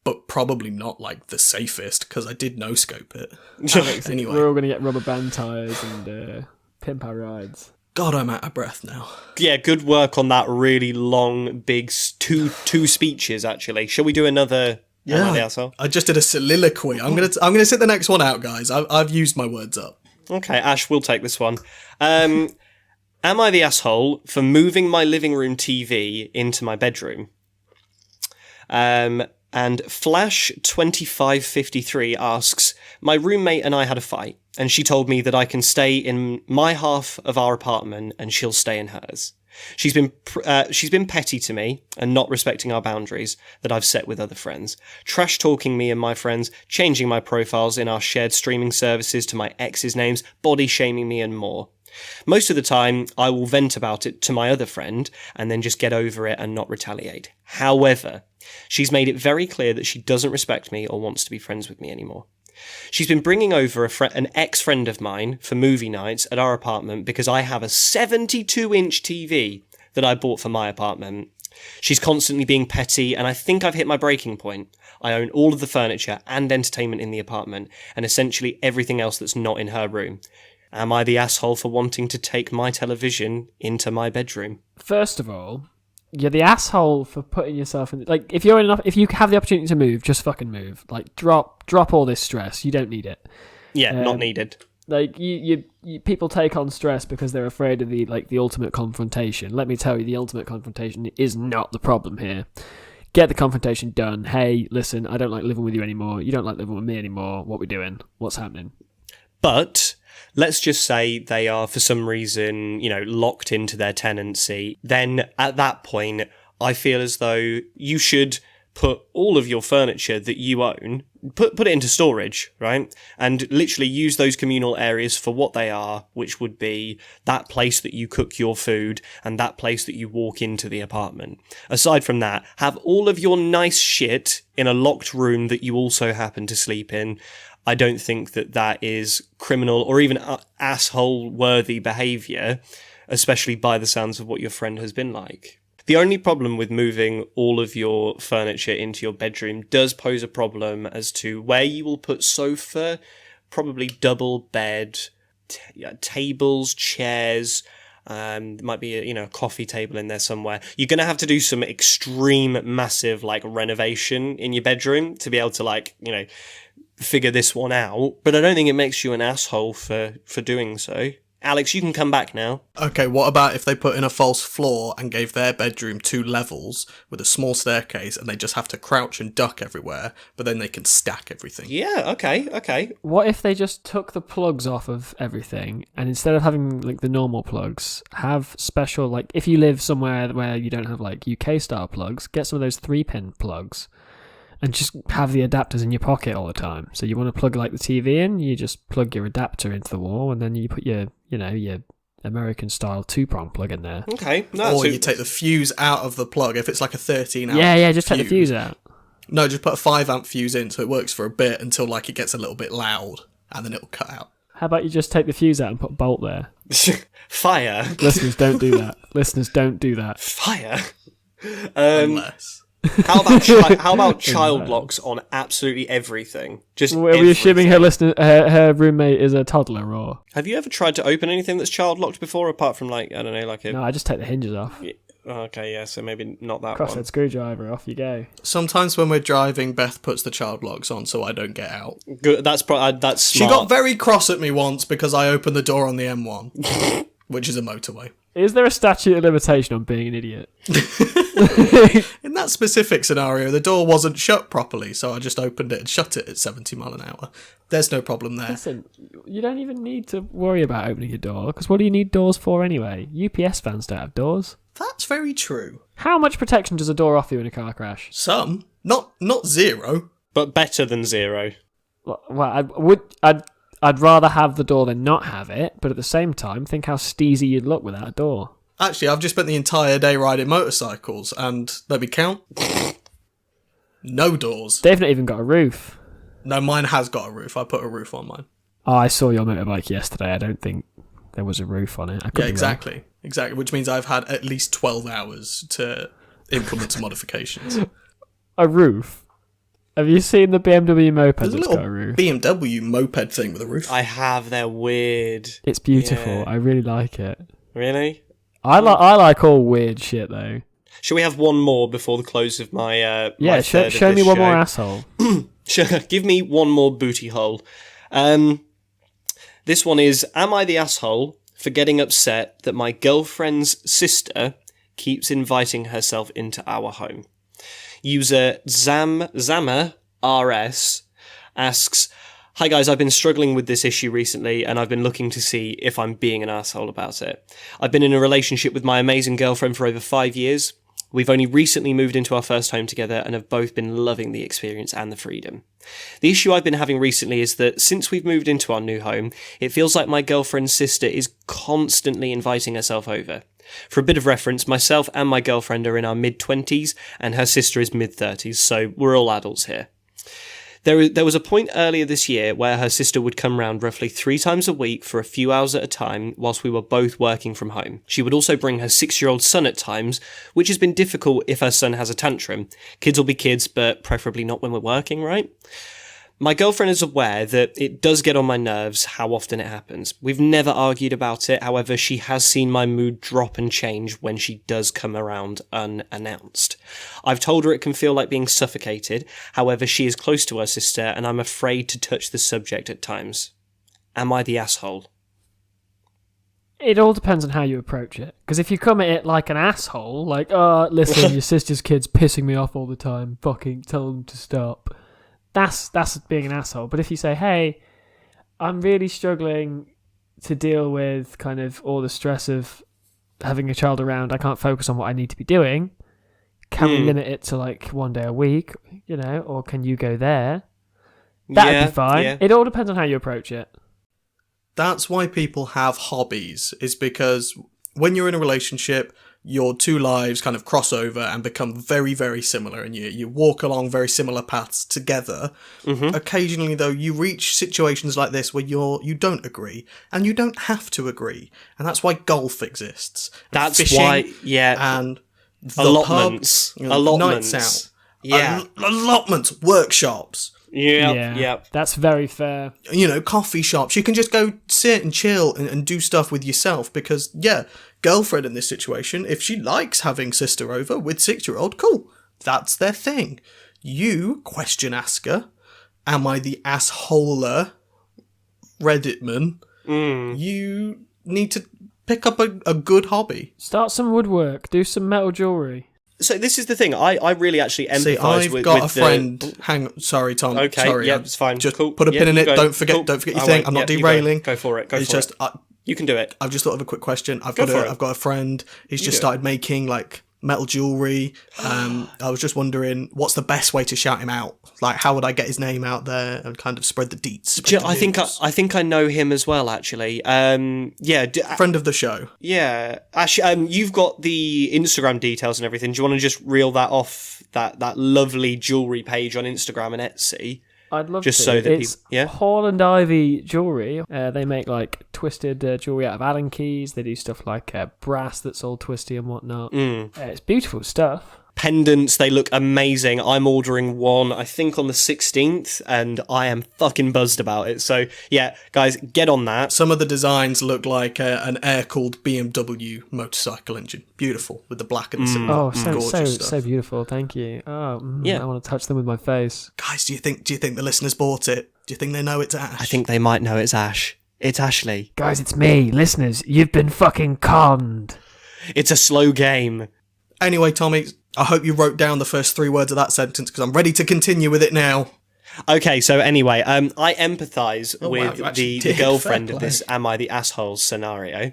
but probably not like the safest, because I did no scope it. Alex, anyway, we're all going to get rubber band tyres and pimp our rides. God, I'm out of breath now. Yeah, good work on that really long, big two speeches. Actually, shall we do another? Yeah, I just did a soliloquy. I'm gonna sit the next one out, guys. I've used my words up. Okay, Ash, we'll take this one. Am I the asshole for moving my living room TV into my bedroom? And Flash2553 asks, my roommate and I had a fight, and she told me that I can stay in my half of our apartment and she'll stay in hers. She's been petty to me and not respecting our boundaries that I've set with other friends, trash talking me and my friends, changing my profiles in our shared streaming services to my ex's names, body shaming me and more. Most of the time, I will vent about it to my other friend and then just get over it and not retaliate. However, she's made it very clear that she doesn't respect me or wants to be friends with me anymore. She's been bringing over an ex-friend of mine for movie nights at our apartment because I have a 72-inch TV that I bought for my apartment. She's constantly being petty, and I think I've hit my breaking point. I own all of the furniture and entertainment in the apartment, and essentially everything else that's not in her room. Am I the asshole for wanting to take my television into my bedroom? First of all, you're the asshole for putting yourself in. Like, if you have the opportunity to move, just fucking move. Like, drop all this stress. You don't need it. Yeah, not needed. Like, you people take on stress because they're afraid of the ultimate confrontation. Let me tell you, the ultimate confrontation is not the problem here. Get the confrontation done. Hey, listen, I don't like living with you anymore. You don't like living with me anymore. What we doing? What's happening? But let's just say they are, for some reason, locked into their tenancy. Then at that point, I feel as though you should put all of your furniture that you own, put it into storage, right? And literally use those communal areas for what they are, which would be that place that you cook your food and that place that you walk into the apartment. Aside from that, have all of your nice shit in a locked room that you also happen to sleep in. I don't think that is criminal or even asshole-worthy behaviour, especially by the sounds of what your friend has been like. The only problem with moving all of your furniture into your bedroom does pose a problem as to where you will put sofa, probably double bed, tables, chairs. There might be a coffee table in there somewhere. You're going to have to do some extreme, massive renovation in your bedroom to be able to figure this one out. But I don't think it makes you an asshole for doing so. Alex, you can come back now. Okay, what about if they put in a false floor and gave their bedroom 2 levels with a small staircase and they just have to crouch and duck everywhere, but then they can stack everything? Yeah, okay. What if they just took the plugs off of everything and instead of having like the normal plugs, have special, like if you live somewhere where you don't have like UK style plugs, get some of those 3-pin plugs and just have the adapters in your pocket all the time. So you want to plug like the TV in, you just plug your adapter into the wall and then you put your American style 2-prong plug in there. Okay. Or you take the fuse out of the plug if it's like a 13 amp. Yeah, just take the fuse out. No, just put a 5 amp fuse in so it works for a bit until like it gets a little bit loud and then it'll cut out. How about you just take the fuse out and put a bolt there? Fire. Listeners, don't do that. Listeners, don't do that. Fire. Unless. How about child locks on absolutely everything? Just Are we assuming her roommate is a toddler, or? Have you ever tried to open anything that's child locked before, apart from like, I don't know, like a... No, I just take the hinges off. Okay, yeah, so maybe not that Crosshead one. screwdriver, off you go. Sometimes when we're driving, Beth puts the child locks on so I don't get out. Good, that's smart. She got very cross at me once because I opened the door on the M1, which is a motorway. Is there a statute of limitation on being an idiot? In that specific scenario, the door wasn't shut properly, so I just opened it and shut it at 70 mile an hour. There's no problem there. Listen, you don't even need to worry about opening your door, because what do you need doors for anyway? UPS vans don't have doors. That's very true. How much protection does a door offer you in a car crash? Some. Not zero. But better than zero. Well, I'd rather have the door than not have it, but at the same time, think how steezy you'd look without a door. Actually, I've just spent the entire day riding motorcycles, and let me count. No doors. They've not even got a roof. No, mine has got a roof. I put a roof on mine. Oh, I saw your motorbike yesterday. I don't think there was a roof on it. Yeah, exactly. Exactly, which means I've had at least 12 hours to implement some modifications. A roof? Have you seen the BMW moped There's that's a little got a roof? BMW moped thing with a roof. I have, they're weird. It's beautiful. Yeah. I really like it. Really? I like all weird shit though. Shall we have one more before the close of my Yeah, my third show of me this one show? more asshole. Sure, give me one more booty hole. This one is, am I the asshole for getting upset that my girlfriend's sister keeps inviting herself into our home? User Zama RS asks, hi guys, I've been struggling with this issue recently and I've been looking to see if I'm being an asshole about it. I've been in a relationship with my amazing girlfriend for over 5 years. We've only recently moved into our first home together and have both been loving the experience and the freedom. The issue I've been having recently is that since we've moved into our new home, it feels like my girlfriend's sister is constantly inviting herself over. For a bit of reference, myself and my girlfriend are in our mid-20s and her sister is mid-30s, so we're all adults here. There was a point earlier this year where her sister would come round roughly 3 times a week for a few hours at a time whilst we were both working from home. She would also bring her 6-year-old son at times, which has been difficult if her son has a tantrum. Kids will be kids, but preferably not when we're working, right? My girlfriend is aware that it does get on my nerves how often it happens. We've never argued about it, however, she has seen my mood drop and change when she does come around unannounced. I've told her it can feel like being suffocated, however, she is close to her sister and I'm afraid to touch the subject at times. Am I the asshole? It all depends on how you approach it. Because if you come at it like an asshole, like, oh, listen, your sister's kid's pissing me off all the time, fucking tell them to stop. That's being an asshole. But if you say, hey, I'm really struggling to deal with kind of all the stress of having a child around, I can't focus on what I need to be doing, can we limit it to like 1 day a week, or can you go there? That'd be fine. Yeah. It all depends on how you approach it. That's why people have hobbies, is because when you're in a relationship, your two lives kind of cross over and become very, very similar, and you walk along very similar paths together. Mm-hmm. Occasionally, though, you reach situations like this where you don't agree, and you don't have to agree, and that's why golf exists. That's fishing, why, yeah. and the Allotments. pub, Allotments. nights out, Yeah. allotments, workshops. Yeah. That's very fair. Coffee shops. You can just go sit and chill and do stuff with yourself because, girlfriend in this situation, if she likes having sister over with 6-year-old, cool. That's their thing. You, question asker, am I the assholer, Redditman? You need to pick up a good hobby. Start some woodwork. Do some metal jewellery. So this is the thing. I really actually empathise See, I've with got with a friend. Hang on. Sorry, Tom. Okay, Sorry, yeah, it's fine. Just Cool. put a Yeah, pin in you it. go. Don't forget. Cool. Don't forget your I'll thing. wait. I'm not Yeah, you go. derailing. Go for it. Go It's for just, it. You can do it. I've just thought of a quick question. I've Go got for it. I've got a friend. He's just do it. started making like metal jewelry. I was just wondering what's the best way to shout him out. Like, how would I get his name out there and kind of spread the deets? I think I know him as well. Actually, Friend of the show. yeah. Ash, you've got the Instagram details and everything. Do you want to just reel that off that lovely jewelry page on Instagram and Etsy? I'd love Just to. so that It's people, yeah. Hall and Ivy Jewelry. They make like twisted jewelry out of Allen keys. They do stuff like brass that's all twisty and whatnot. It's beautiful stuff. Pendants, they look amazing. I'm ordering one, I think, on the 16th, and I am fucking buzzed about it. So, yeah, guys, get on that. Some of the designs look like an air-cooled BMW motorcycle engine. Beautiful, with the black and the silver. Oh, Gorgeous stuff. so beautiful. Thank you. Oh, Yeah. I want to touch them with my face. Guys, do you think the listeners bought it? Do you think they know it's Ash? I think they might know it's Ash. It's Ashley. Guys, it's me. Listeners, you've been fucking conned. It's a slow game. Anyway, Tommy, I hope you wrote down the first 3 words of that sentence because I'm ready to continue with it now. Okay, so anyway, I empathise wow, with you actually the did. girlfriend Fair of this play. "Am I the Asshole" scenario,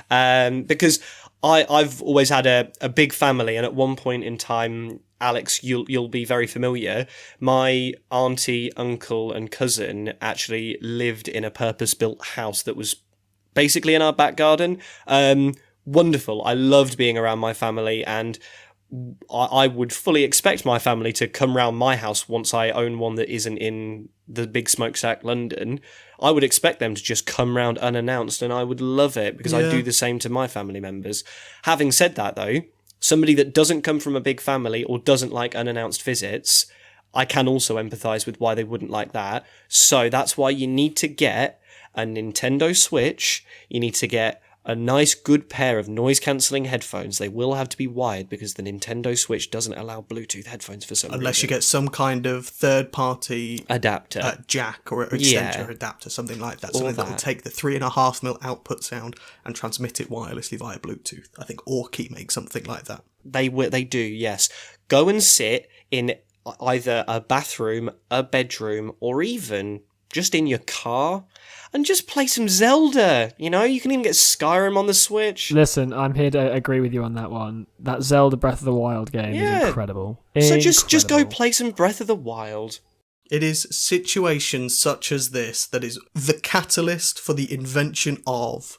because I've always had a big family, and at one point in time, Alex, you'll be very familiar. My auntie, uncle, and cousin actually lived in a purpose-built house that was basically in our back garden. Wonderful. I loved being around my family, and I would fully expect my family to come round my house once I own one that isn't in the big smokestack London. I would expect them to just come round unannounced, and I would love it because I do the same to my family members. Having said that, though, somebody that doesn't come from a big family or doesn't like unannounced visits, I can also empathise with why they wouldn't like that. So that's why you need to get a Nintendo Switch. You need to get a nice good pair of noise-cancelling headphones. They will have to be wired because the Nintendo Switch doesn't allow Bluetooth headphones for some reason. Unless you get some kind of third-party adapter. jack or extension or adapter, something like that. Something that will take the 3.5mm output sound and transmit it wirelessly via Bluetooth. I think Orky makes something like that. They do, yes. Go and sit in either a bathroom, a bedroom, or even just in your car and just play some Zelda. You know, you can even get Skyrim on the Switch. Listen, I'm here to agree with you on that one. That Zelda Breath of the Wild game is incredible. So just go Incredible. play some Breath of the Wild. It is situations such as this that is the catalyst for the invention of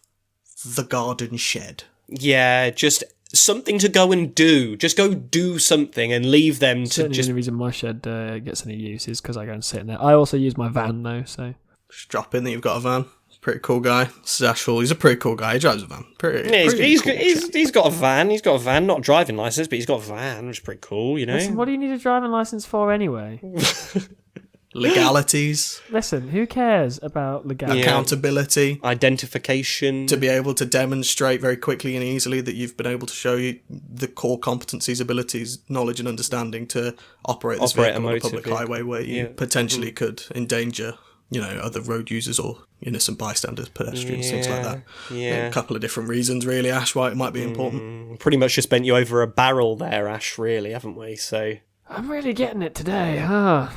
the garden shed. Yeah, just something to go and do. Just go do something and leave them to Certainly just... the only reason my shed gets any use is because I go and sit in there. I also use my van though, so... Just drop in that you've got a van. Pretty cool guy. Sashful. He's a pretty cool guy. He drives a van. Yeah, he's got a van. He's got a van, not a driving license, but he's got a van, which is pretty cool, you know. Listen, what do you need a driving license for anyway? Legalities. Listen, who cares about legality? Accountability. Identification. To be able to demonstrate very quickly and easily that you've been able to show you the core competencies, abilities, knowledge and understanding to operate this vehicle on a public highway where you potentially could endanger, you know, other road users or innocent bystanders, pedestrians, things like that. Yeah. A couple of different reasons really, Ash, why it might be important. Pretty much just bent you over a barrel there, Ash, really, haven't we? So I'm really getting it today, huh?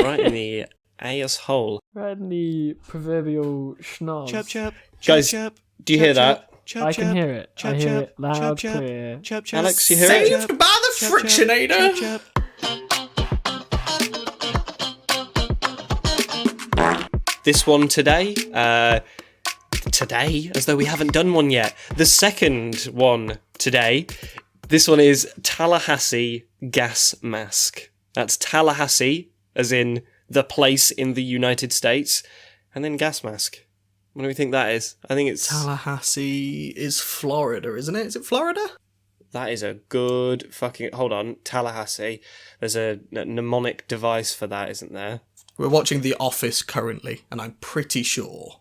right in the asshole. Right in the proverbial schnoz. Chirp, chirp. Guys, do you hear that? I can hear it. I hear it loud, clear. Alex, you hear it? Saved by the Frictionator! This one today, as though we haven't done one yet. The second one today, this one is Tallahassee gas mask. That's Tallahassee, as in the place in the United States, and then gas mask. What do we think that is? I think it's... Tallahassee is Florida, isn't it? Is it Florida? That is a good fucking... Hold on, Tallahassee. There's a mnemonic device for that, isn't there? We're watching The Office currently, and I'm pretty sure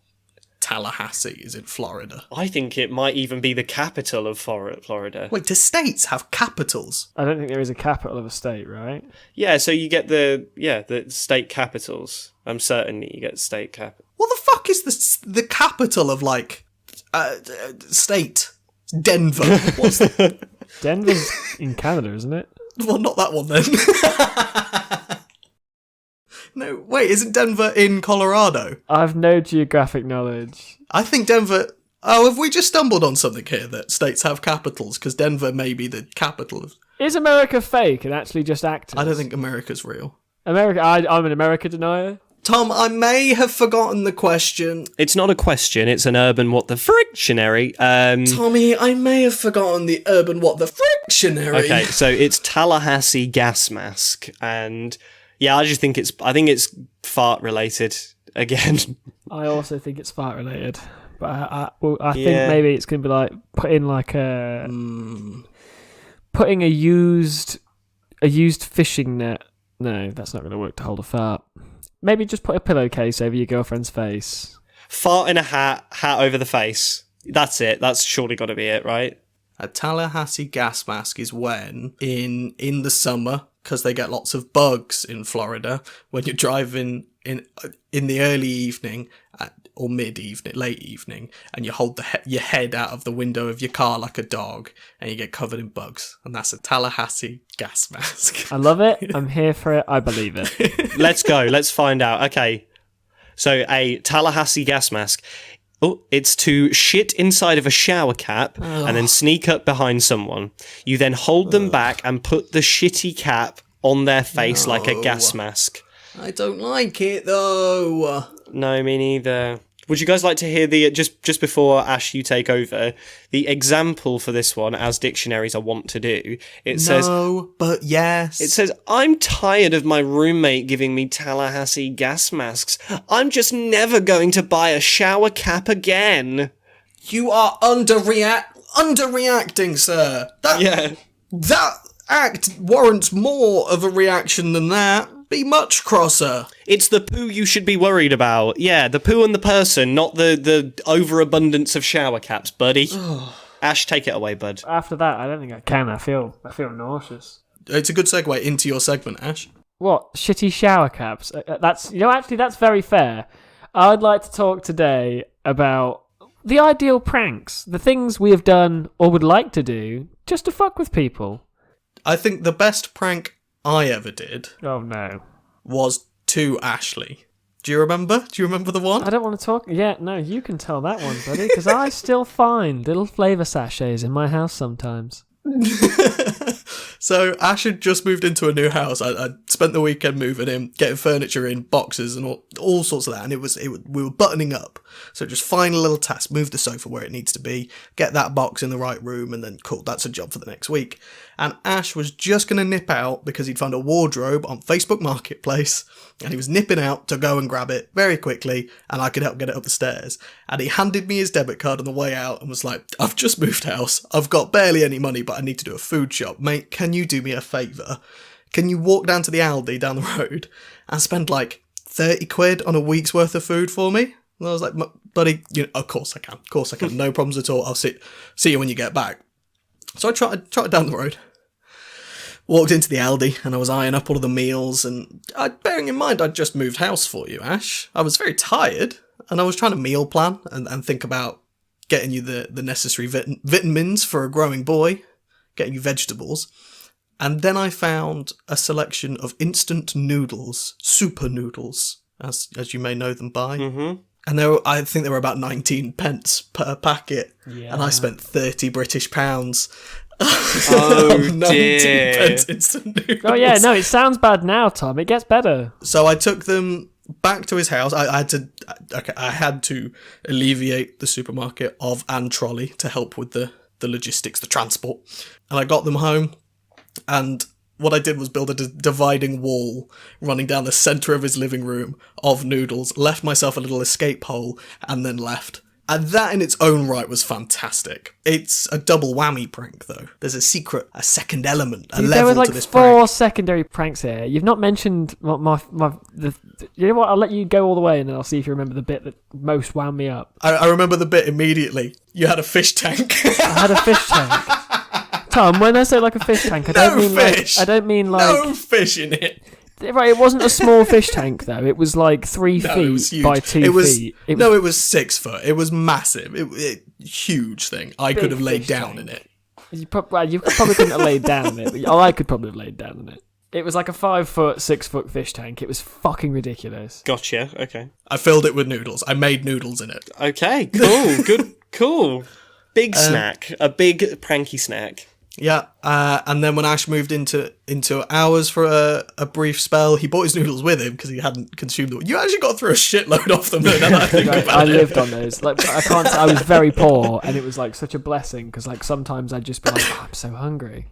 Tallahassee is in Florida. I think it might even be the capital of Florida. Wait, do states have capitals? I don't think there is a capital of a state, right? Yeah, so you get the state capitals. I'm certain that you get state capital. What the fuck is the capital of, like, State. Denver. What's Denver's in Canada, isn't it? Well, not that one then. No, wait, isn't Denver in Colorado? I've no geographic knowledge. I think Denver... Oh, have we just stumbled on something here that states have capitals? Because Denver may be the capital of... Is America fake and actually just actors? I don't think America's real. America. I'm an America denier. Tom, I may have forgotten the question. It's not a question, it's an urban what the frictionary. Tommy, I may have forgotten the urban what the frictionary. Okay, so it's Tallahassee gas mask, and yeah, I think it's fart related again. I also think it's fart related, but I think maybe it's gonna be like putting a used fishing net. No, that's not gonna work to hold a fart. Maybe just put a pillowcase over your girlfriend's face. Fart in a hat over the face. That's it. That's surely got to be it, right? A Tallahassee gas mask is when, in the summer, because they get lots of bugs in Florida, when you're driving in the early evening or mid-evening, late evening, and you hold your head out of the window of your car like a dog, and you get covered in bugs. And that's a Tallahassee gas mask. I love it. I'm here for it. I believe it. Let's go. Let's find out. Okay. So a Tallahassee gas mask. Oh, it's to shit inside of a shower cap and then sneak up behind someone. You then hold them back and put the shitty cap on their face like a gas mask. I don't like it, though. No, me neither. Would you guys like to hear the, just before Ash, you take over, the example for this one, as dictionaries are wont to do? It says... No, but yes. It says, I'm tired of my roommate giving me Tallahassee gas masks. I'm just never going to buy a shower cap again. You are underreacting, sir. That act warrants more of a reaction than that. Be much crosser. It's the poo you should be worried about. Yeah, the poo and the person, not the overabundance of shower caps, buddy. Ash, take it away, bud. After that, I don't think I can. I feel nauseous. It's a good segue into your segment, Ash. What? Shitty shower caps? That's very fair. I'd like to talk today about the ideal pranks, the things we have done or would like to do just to fuck with people. I think the best prank I ever did was to Ashley. Do you remember? Do you remember the one? I don't want to talk. Yeah, no, you can tell that one, buddy, because I still find little flavour sachets in my house sometimes. So Ash had just moved into a new house. I spent the weekend moving in, getting furniture in, boxes and all sorts of that, and we were buttoning up. So just final little task, move the sofa where it needs to be, get that box in the right room, and then cool, that's a job for the next week. And Ash was just going to nip out because he'd found a wardrobe on Facebook Marketplace, and he was nipping out to go and grab it very quickly, and I could help get it up the stairs. And he handed me his debit card on the way out and was like, I've just moved house, I've got barely any money, but I need to do a food shop. Mate, can you do me a favour? Can you walk down to the Aldi down the road and spend like 30 quid on a week's worth of food for me? And I was like, buddy, of course I can, no problems at all, I'll see you when you get back. So I tried down the road. Walked into the Aldi and I was eyeing up all of the meals, and bearing in mind I'd just moved house for you, Ash, I was very tired and I was trying to meal plan and think about getting you the necessary vitamins for a growing boy, getting you vegetables. And then I found a selection of instant noodles, super noodles, as you may know them by. Mm-hmm. And I think there were about 19 pence per packet, and I spent 30 British pounds. Oh, 19 dear. Pence instant noodles. Oh yeah, no, it sounds bad now, Tom. It gets better. So I took them back to his house. I had to alleviate the supermarket of and trolley to help with the logistics, the transport. And I got them home, and what I did was build a dividing wall running down the centre of his living room of noodles, left myself a little escape hole, and then left. And that in its own right was fantastic. It's a double whammy prank, though. There's a second element, a level to this prank. There were 4 secondary pranks here. You've not mentioned you know what? I'll let you go all the way, and then I'll see if you remember the bit that most wound me up. I remember the bit immediately. You had a fish tank. I had a fish tank. Tom, when I say like a fish tank, I don't mean fish. Like, I don't mean like no fish in it. Right, it wasn't a small fish tank though. It was like 3 No, it was feet huge. by 2 feet. It was 6 foot. It was massive. Huge thing. I could have laid down in it. You probably couldn't have laid down in it, but I could probably have laid down in it. It was like a 5 foot, 6 foot fish tank. It was fucking ridiculous. Gotcha. Okay. I filled it with noodles. I made noodles in it. Okay. Cool. Good. Cool. Big snack. A big pranky snack. Yeah, and then when Ash moved into ours for a brief spell, he brought his noodles with him because he hadn't consumed them. You actually got through a shitload of them. Now that I think about I it. lived on those. Like, I was very poor, and it was like such a blessing because like sometimes I'd just be like, oh, I'm so hungry.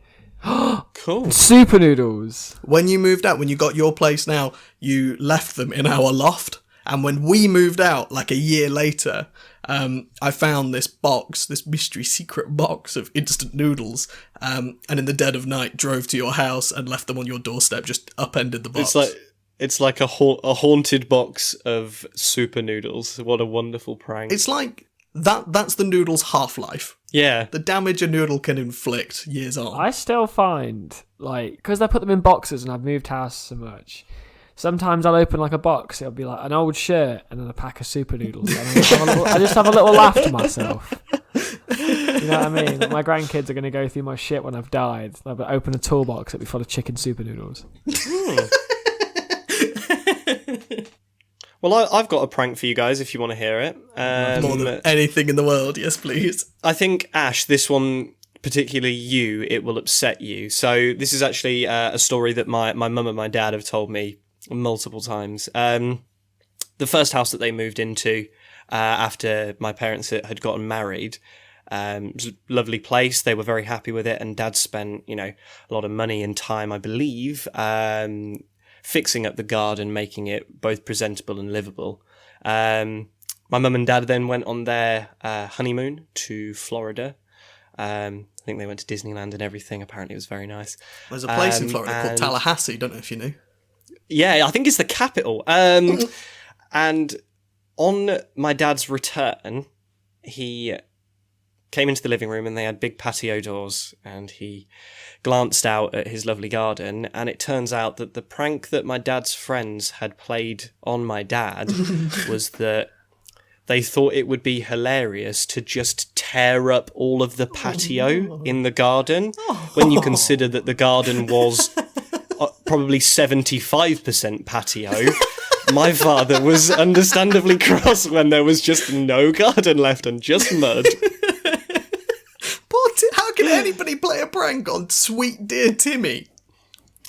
Cool. Super noodles. When you moved out, when you got your place now, you left them in our loft. And when we moved out, like a year later, I found this box, this mystery secret box of instant noodles, and in the dead of night drove to your house and left them on your doorstep, just upended the box. It's like a haunted box of super noodles. What a wonderful prank. It's like that's the noodle's half-life. Yeah. The damage a noodle can inflict years on. I still find, like, because I put them in boxes and I've moved house so much, sometimes I'll open like a box, it'll be like an old shirt and then a pack of super noodles. And I just have a little laugh to myself. You know what I mean? Like, my grandkids are going to go through my shit when I've died. They'll open a toolbox, it'll be full of chicken super noodles. Well, I've got a prank for you guys if you want to hear it. More than anything in the world, yes please. I think, Ash, this one, particularly you, it will upset you. So this is actually a story that my mum and my dad have told me multiple times. The first house that they moved into after my parents had gotten married, it was a lovely place. They were very happy with it, and Dad spent, a lot of money and time, I believe, fixing up the garden, making it both presentable and livable. My mum and dad then went on their honeymoon to Florida. I think they went to Disneyland and everything. Apparently it was very nice. There's a place in Florida called Tallahassee, don't know if you knew. Yeah, I think it's the capital. And on my dad's return, he came into the living room and they had big patio doors, and he glanced out at his lovely garden, and it turns out that the prank that my dad's friends had played on my dad was that they thought it would be hilarious to just tear up all of the patio in the garden, when you consider that the garden was probably 75% patio. My father was understandably cross when there was just no garden left and just mud. How can anybody play a prank on sweet dear Timmy?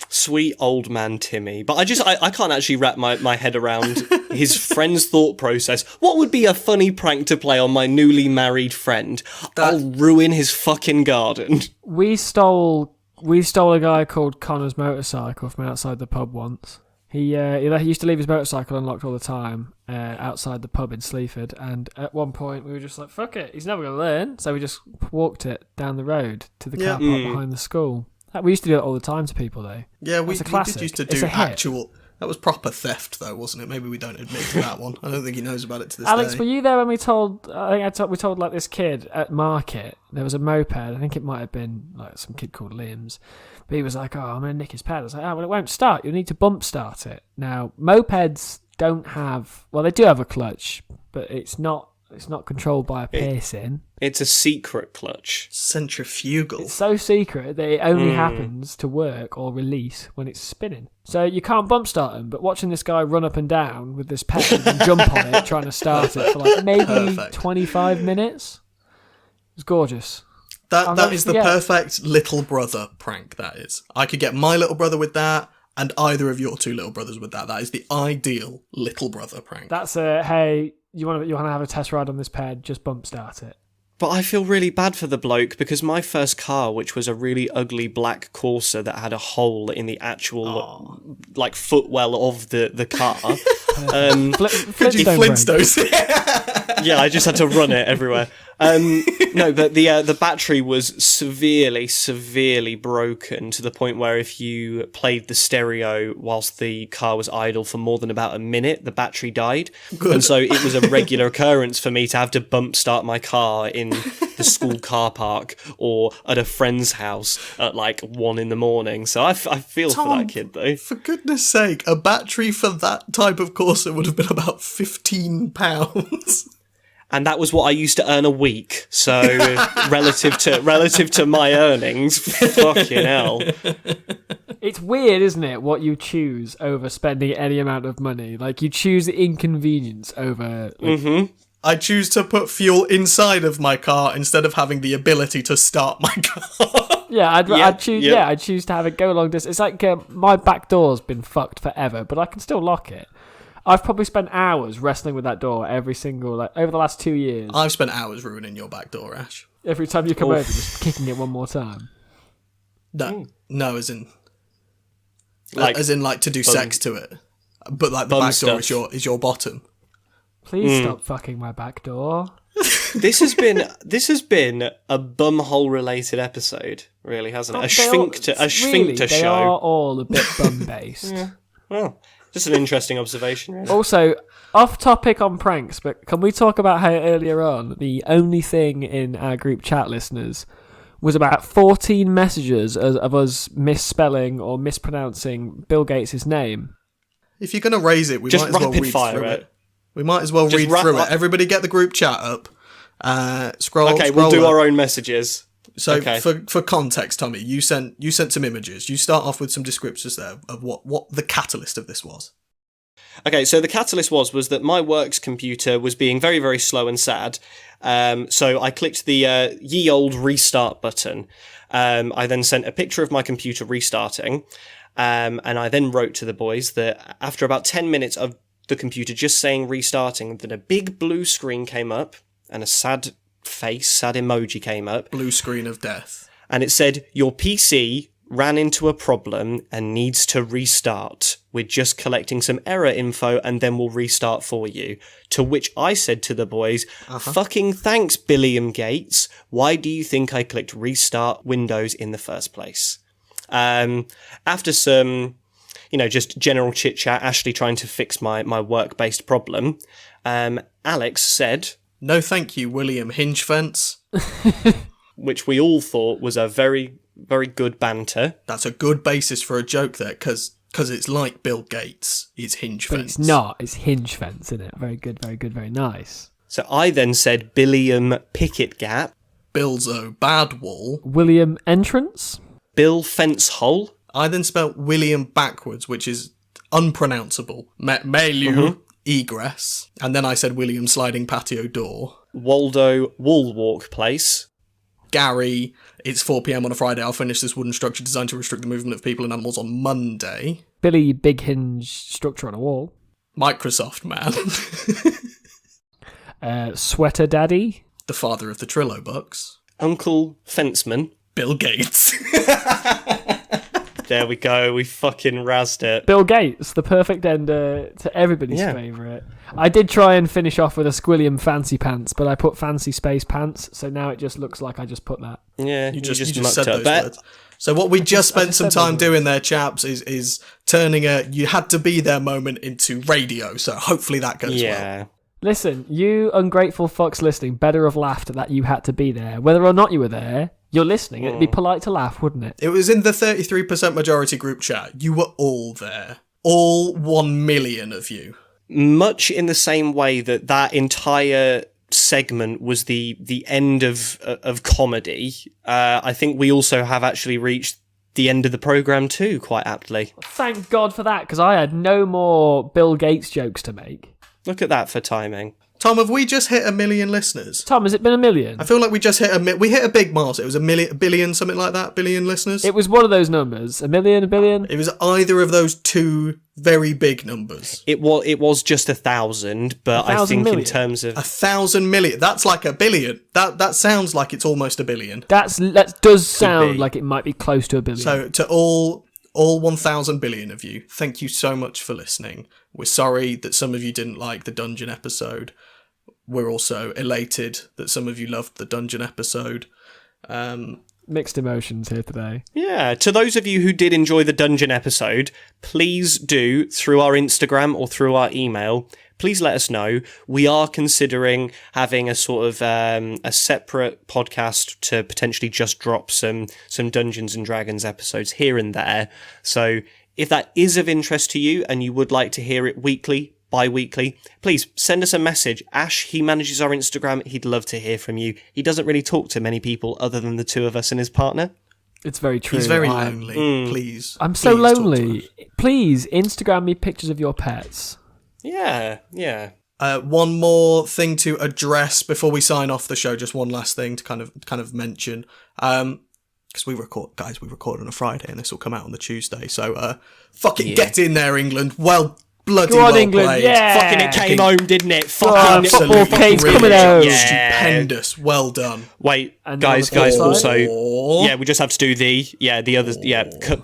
Sweet old man Timmy. But I can't actually wrap my head around his friend's thought process. What would be a funny prank to play on my newly married friend? I'll ruin his fucking garden. We stole a guy called Connor's motorcycle from outside the pub once. He used to leave his motorcycle unlocked all the time outside the pub in Sleaford, and at one point we were just like, fuck it, he's never going to learn, so we just walked it down the road to the car park behind the school. We used to do it all the time to people, though. Yeah, we did used to do actual... That was proper theft, though, wasn't it? Maybe we don't admit to that one. I don't think he knows about it to this Alex, day. were you there when we told... we told like this kid at market, there was a moped, I think it might have been like some kid called Liam's, but he was like, oh, I'm going to nick his ped. I was like, oh, well, it won't start. You'll need to bump start it. Now, mopeds don't have... Well, they do have a clutch, but it's not controlled by a piercing. It's a secret clutch. Centrifugal. It's so secret that it only happens to work or release when it's spinning. So you can't bump start them, but watching this guy run up and down with this ped and jump on it trying to start it for like maybe 25 minutes. It was gorgeous. That is the perfect little brother prank, that is. I could get my little brother with that, and either of your two little brothers with that. That is the ideal little brother prank. That's a, hey, you want to have a test ride on this ped, just bump start it. But I feel really bad for the bloke, because my first car, which was a really ugly black Corsa that had a hole in the actual like footwell of the car. Flintstones. Yeah, I just had to run it everywhere. No, but the battery was severely broken to the point where if you played the stereo whilst the car was idle for more than about a minute, the battery died. Good. And so it was a regular occurrence for me to have to bump start my car in the school car park or at a friend's house at like 1 a.m. So I feel for that kid though. For goodness sake, a battery for that type of Corsa would have been about £15. And that was what I used to earn a week. So relative to my earnings, fucking hell. It's weird, isn't it, what you choose over spending any amount of money? Like, you choose the inconvenience over... Like, I choose to put fuel inside of my car instead of having the ability to start my car. Yeah, I'd choose to have it go long distance. It's like my back door's been fucked forever, but I can still lock it. I've probably spent hours wrestling with that door over the last 2 years. I've spent hours ruining your back door, Ash. Every time you come over, just kicking it one more time. No, as in Like to do sex to it. But like the back door is your bottom. Please stop fucking my back door. This has been a bumhole related episode, really, hasn't it? A sphincter They show. are all a bit bum based. Yeah. Well, just an interesting observation, really. Also, off topic on pranks, but can we talk about how earlier on the only thing in our group chat listeners was about 14 messages of us misspelling or mispronouncing Bill Gates' name? If you're going to raise it, we just might as well rapid read fire through it. it. We might as well read through it. Everybody get the group chat up. Scroll. Okay, scroll we'll do up. our own messages. So okay. for context, Tommy, you sent some images. You start off with some descriptors there of what the catalyst of this was. Okay, so the catalyst was that my works computer was being very, very slow and sad. So I clicked the ye old restart button. I then sent a picture of my computer restarting. And I then wrote to the boys that after about 10 minutes of the computer just saying restarting, that a big blue screen came up and a sad emoji came up. Blue screen of death. And it said, your PC ran into a problem and needs to restart. We're just collecting some error info and then we'll restart for you. To which I said to the boys, fucking thanks, Billiam Gates. Why do you think I clicked restart Windows in the first place? After some, just general chit chat, Ashley trying to fix my work-based problem, Alex said, no thank you, William Hingefence. Which we all thought was a very, very good banter. That's a good basis for a joke there, because it's like Bill Gates. It's Hingefence. But it's not. It's Hingefence, isn't it? Very good, very nice. So I then said Billiam Picket Gap. Bilzo Badwall. William Entrance. Bill Fence Hole. I then spelt William backwards, which is unpronounceable. Melu Egress. And then I said William Sliding Patio Door. Waldo Wall Walk Place. Gary, it's 4 p.m. on a Friday. I'll finish this wooden structure designed to restrict the movement of people and animals on Monday. Billy Big Hinge structure on a wall. Microsoft man. Sweater Daddy. The father of the Trillo bucks. Uncle Fenceman. Bill Gates. There we go. We fucking razzed it. Bill Gates, the perfect ender to everybody's favourite. I did try and finish off with a Squilliam Fancy Pants, but I put Fancy Space Pants, so now it just looks like I just put that. Yeah, you just mucked said up. those words. So what we just spent some time doing there, chaps, is turning a you had to be there moment into radio. So hopefully that goes well. Listen, you ungrateful fucks listening better have laughed at that you had to be there. Whether or not you were there, you're listening. It'd be polite to laugh, wouldn't it? It was in the 33% majority group chat. You were all there. All 1 million of you. Much in the same way that entire segment was the end of comedy, I think we also have actually reached the end of the programme too, quite aptly. Thank God for that, because I had no more Bill Gates jokes to make. Look at that for timing. Tom, have we just hit 1 million listeners? Tom, has it been 1 million? I feel like we just hit we hit a big milestone. It was a billion, something like that, billion listeners. It was one of those numbers. 1 million, 1 billion? It was either of those two very big numbers. It was just 1,000, but I think million. In terms of 1,000 million, that's like a billion. That sounds like it's almost a billion. That does sound like it might be close to 1 billion. So to all 1,000 billion of you, thank you so much for listening. We're sorry that some of you didn't like the dungeon episode. we're also elated that some of you loved the dungeon episode. Mixed emotions here today. Yeah, to those of you who did enjoy the dungeon episode, please do, through our Instagram or through our email, please let us know. We are considering having a sort of a separate podcast to potentially just drop some Dungeons and Dragons episodes here and there. So if that is of interest to you and you would like to hear it weekly, bi-weekly, please send us a message. Ash, he manages our Instagram. He'd love to hear from you. He doesn't really talk to many people other than the two of us and his partner. It's very true. He's very lonely. Please. I'm so please talk to lonely. us. Please Instagram me pictures of your pets. Yeah. One more thing to address before we sign off the show. Just one last thing to kind of mention. Because we record on a Friday and this will come out on the Tuesday. So get in there, England. Bloody Go on, well England, played. yeah. Fucking it came home, didn't it? on, football cake's coming home. Yeah. Stupendous. Well done. Wait, And guys, on the flip also, side- yeah, we just have to do the others,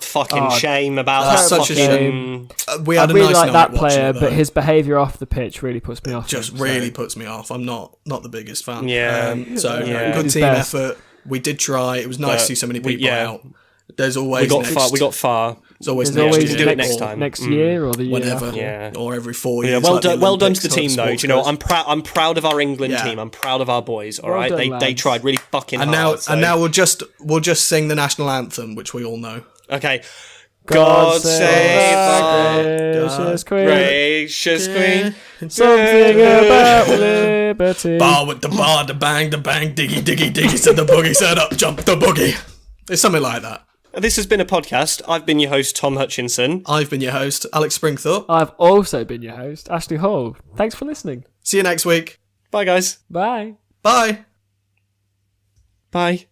fucking shame about That's that. such a fucking, We I had a really nice like night that watching player, it, though. but his behaviour off the pitch really puts me off. just him, really so. puts me off. I'm not the biggest fan. Yeah. Good His team best. effort. We did try. It was nice to see so many people out. There's always we got next, far. There's always There's next always year do it next, next time. next year or the year whenever, after. Yeah. or every 4 Yeah, years. well like the done. Well done to the Olympics, team, how though. sports Do you know, goes. I'm proud of our England Yeah. team. I'm proud of our boys. All Well right, done, they lads. tried really fucking And hard. now we'll just sing the national anthem, which we all know. Okay. God save our gracious Queen. gracious Queen. Something about liberty. Bar with the bar, the bang, diggy, diggy, diggy, said the boogie, said up, jump the boogie. It's something like that. This has been a podcast. I've been your host, Tom Hutchinson. I've been your host, Alex Springthorpe. I've also been your host, Ashley Hall. Thanks for listening. See you next week. Bye, guys. Bye. Bye. Bye.